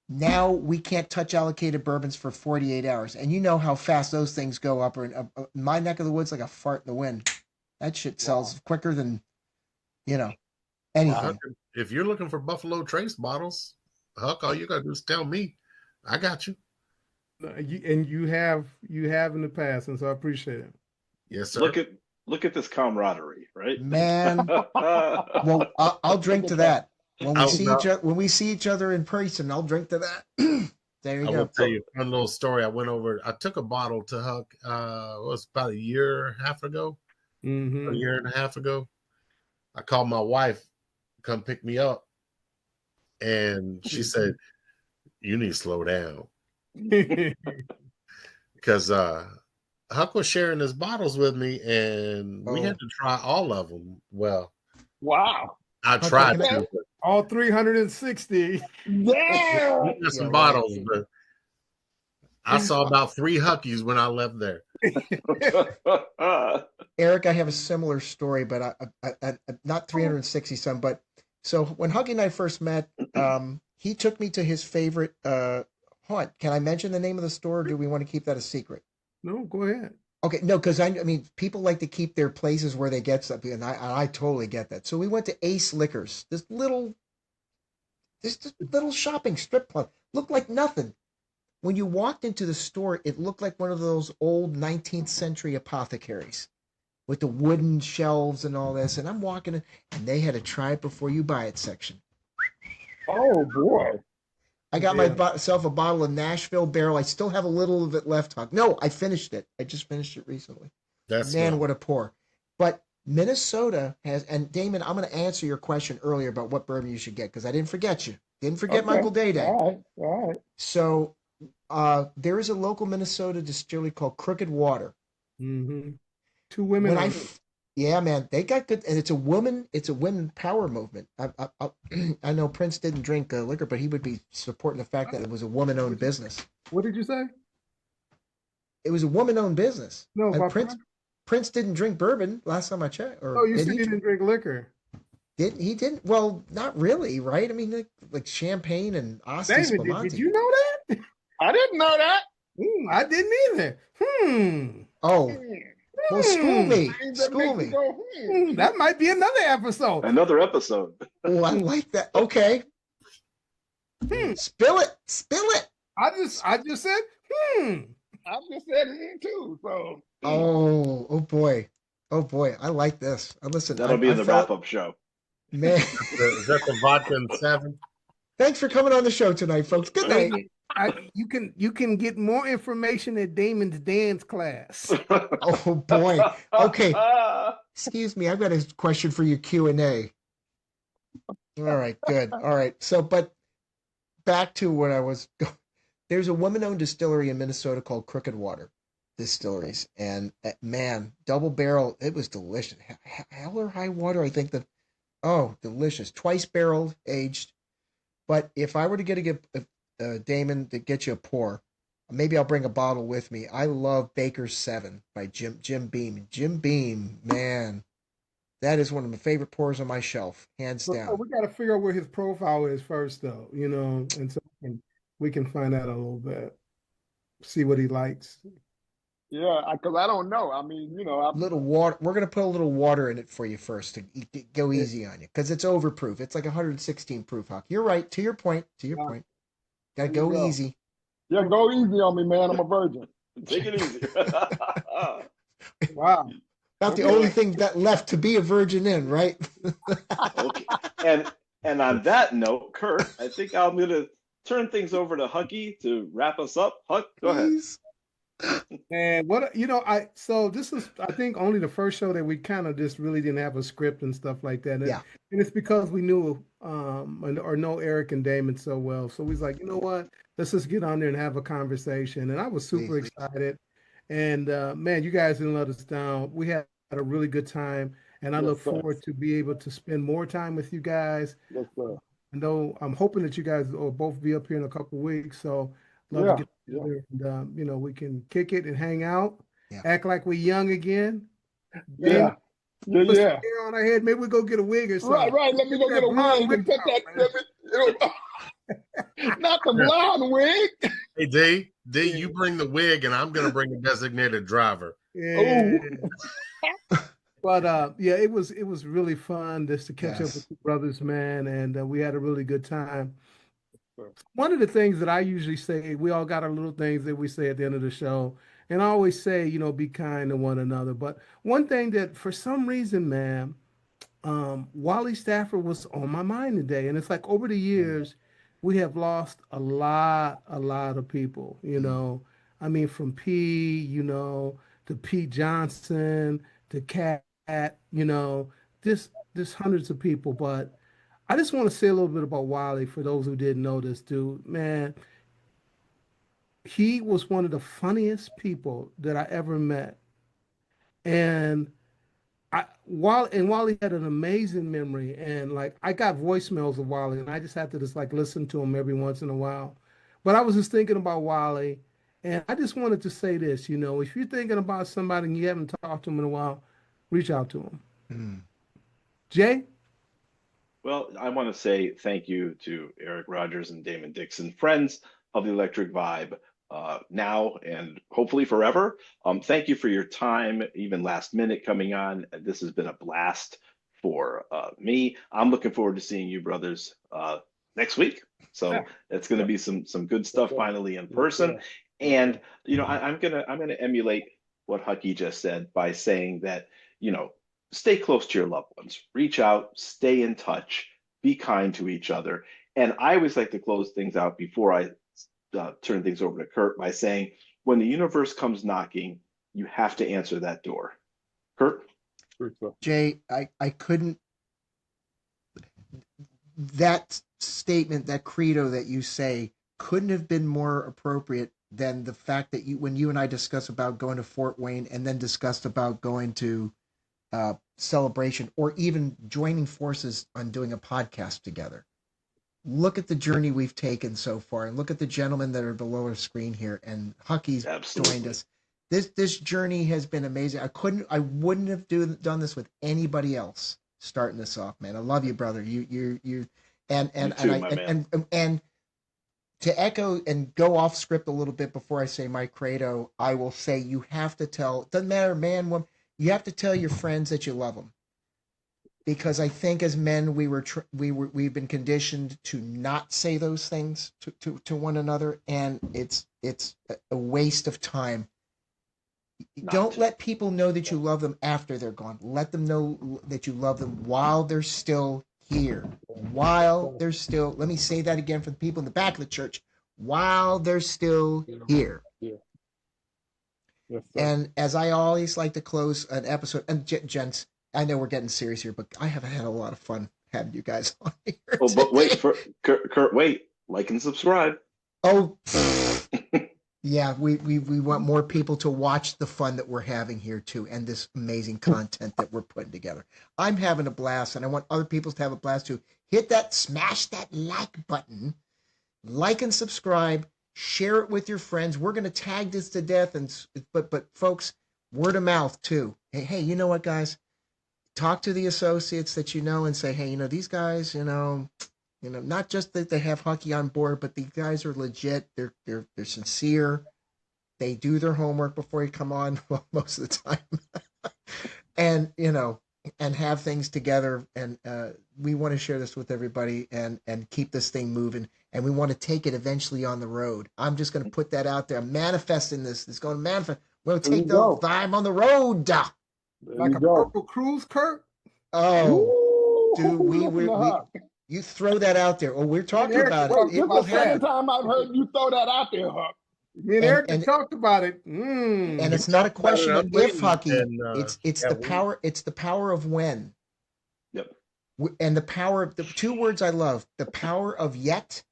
Now we can't touch allocated bourbons for 48 hours. And you know how fast those things go up. In my neck of the woods, like a fart in the wind. That shit sells quicker than, anything. Well, if you're looking for Buffalo Trace bottles, Huck, all you got to do is tell me. I got you. And you have in the past, and so I appreciate it. Yes, sir. Look at this camaraderie, right? Man, well, I'll drink to that. When we see each other in person, I'll drink to that. There you go. I will tell you a fun little story. I took a bottle to Huck. It was about a year and a half ago. Mm-hmm. A year and a half ago. I called my wife to come pick me up, and she said, "You need to slow down," because Huck was sharing his bottles with me, and we had to try all of them. Well, wow. I tried to. All 360. Yeah. Some bottles, but I saw about 3 Huckies when I left there. Eric, I have a similar story, but I not 360 some. But so when Hucky and I first met, he took me to his favorite haunt. Can I mention the name of the store, or do we want to keep that a secret? No, go ahead. Okay, no, because I mean, people like to keep their places where they get something, and I totally get that. So we went to Ace Liquors, this little shopping strip club, looked like nothing. When you walked into the store, it looked like one of those old 19th century apothecaries with the wooden shelves and all this. And I'm walking in, and they had a try it before you buy it section. Oh boy. I got myself a bottle of Nashville Barrel. I still have a little of it left, Huck. No, I finished it. I just finished it recently. What a pour. But Minnesota has, and Damon, I'm going to answer your question earlier about what bourbon you should get, because I didn't forget you. Didn't forget Michael Day Day. All right. So there is a local Minnesota distillery called Crooked Water. Mm-hmm. 2 women. Yeah, man, they got good, and it's a women power movement. I know Prince didn't drink liquor, but he would be supporting the fact that it was a woman-owned business. What did you say? It was a woman-owned business. No, Prince didn't drink bourbon last time I checked. Oh, you said he didn't drink liquor. He didn't? Well, not really, right? I mean, like champagne and Asti David, did you know that? I didn't know that. I didn't either. Oh. Well, school me. That might be another episode. Oh, I like that. Okay. Spill it. I just said, I just said too. So. Oh boy. I like this. Listen. That'll be in the wrap-up show. Man. Is that the vodka and 7? Thanks for coming on the show tonight, folks. Good night. You can get more information at Damon's dance class. Oh boy. Okay. Excuse me. I've got a question for you, Q&A. All right. Good. All right. So, but back to what I was. There's a woman-owned distillery in Minnesota called Crooked Water Distilleries, and man, double barrel. It was delicious. Hell or high water. I think delicious. Twice barreled, aged. But if I were to get Damon to get you a pour, maybe I'll bring a bottle with me. I love Baker's 7 by Jim Beam. Jim Beam, man, that is one of my favorite pours on my shelf, hands down. So we got to figure out where his profile is first, though, and so we can find out a little bit, see what he likes. Yeah, because I don't know. I mean, little water. We're gonna put a little water in it for you first to go easy on you, because it's overproof. It's like 116 proof, Huck. You're right. To your point. Gotta go easy. Yeah, go easy on me, man. I'm a virgin. Take it easy. Wow. About the only thing that left to be a virgin in, right? Okay. And on that note, Kurt, I think I'm gonna turn things over to Hucky to wrap us up. Huck, go ahead. And so this is, I think, only the first show that we kind of just really didn't have a script and stuff like that. And it's because we knew or know Eric and Damon so well. So we was like, you know what? Let's just get on there and have a conversation. And I was super excited. And man, you guys didn't let us down. We had a really good time. And I look forward to be able to spend more time with you guys. Yes, sir. I know I'm hoping that you guys will both be up here in a couple of weeks. So love to get together and we can kick it and hang out, act like we're young again. Put some Yeah. hair on our head. Maybe we go get a wig or something. Right. Let me go get a wig and put that. Not the blonde wig. Hey, D, you bring the wig, and I'm gonna bring a designated driver. Yeah. But yeah, it was really fun just to catch up with the brothers, man, and we had a really good time. One of the things that I usually say, we all got our little things that we say at the end of the show, and I always say, you know, be kind to one another. But one thing that for some reason, man, Wally Stafford was on my mind today, and it's like over the years, we have lost a lot of people. You know, I mean, from P, you know, to Pete Johnson, to Cat, you know, just hundreds of people. But I just want to say a little bit about Wally for those who didn't know this dude. Man, he was one of the funniest people that I ever met. And Wally had an amazing memory. And like I got voicemails of Wally and I just had to just like listen to him every once in a while. But I was just thinking about Wally and I just wanted to say this, you know, if you're thinking about somebody and you haven't talked to him in a while, reach out to him. Jay? Well, I want to say thank you to Eric Rogers and Damon Dickson, friends of the Electric Vibe, now and hopefully forever. Thank you for your time, even last minute coming on. This has been a blast for me. I'm looking forward to seeing you brothers next week. So it's going to be some good stuff finally in person. And you know, I'm gonna emulate what Hucky just said by saying that, you know, stay close to your loved ones, reach out, stay in touch, be kind to each other. And I always like to close things out before I turn things over to Kurt by saying, when the universe comes knocking, you have to answer that door. Kurt? Jay, I couldn't, that statement, that credo that you say couldn't have been more appropriate than the fact that when you and I discussed about going to Fort Wayne and then discussed about going to Celebration or even joining forces on doing a podcast together. Look at the journey we've taken so far and look at the gentlemen that are below our screen here, and Hucky's joined us. This journey has been amazing. I wouldn't have done this with anybody else starting this off, man. I love you, brother. And to echo and go off script a little bit before I say my credo, I will say you have to tell, it doesn't matter, man, woman, you have to tell your friends that you love them. Because I think as men, we've been conditioned to not say those things to one another, and it's a waste of time. Don't let people know that you love them after they're gone. Let them know that you love them while they're still here. While they're still, let me say that again for the people in the back of the church, while they're still here. And as I always like to close an episode, and gents, I know we're getting serious here, but I have had a lot of fun having you guys on here. Oh, but wait, for Kurt, wait, like and subscribe. Oh, yeah, we want more people to watch the fun that we're having here too, and this amazing content that we're putting together. I'm having a blast, and I want other people to have a blast too. Smash that like button, like and subscribe, share it with your friends. We're going to tag this to death, but folks, word of mouth too. Hey, you know what, guys? Talk to the associates that you know and say, hey, you know, these guys, you know, not just that they have Hucky on board, but these guys are legit. They're sincere. They do their homework before you come on most of the time, and you know, and have things together. And we want to share this with everybody and keep this thing moving. And we want to take it eventually on the road. I'm just going to put that out there. I'm manifesting this. It's going to manifest. We're going to take the vibe on the road. Like a purple cruise, Kurt? Oh, dude, we you throw that out there. Oh, we're talking about it. This is the second time I've heard you throw that out there, Huck. Me and Eric talked about it. And it's not a question of if, Hucky. It's the power. It's the power of when. Yep. And the power of the two words I love: the power of yet,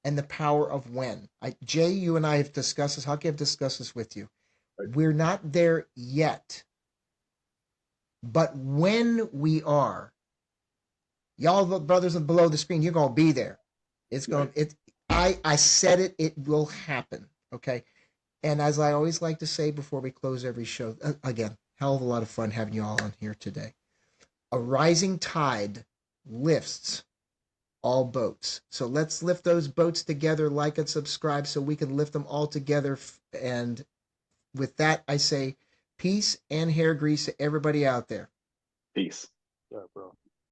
and the power of when. Jay, you and I have discussed this. Hucky, I've discussed this with you. Right. We're not there yet. But when we are, y'all brothers below the screen, you're gonna be there. It's going. I said it. It will happen. Okay. And as I always like to say before we close every show, again, hell of a lot of fun having you all on here today. A rising tide lifts all boats. So let's lift those boats together, like and subscribe so we can lift them all together. And with that, I say peace and hair grease to everybody out there. Peace. Yeah, bro.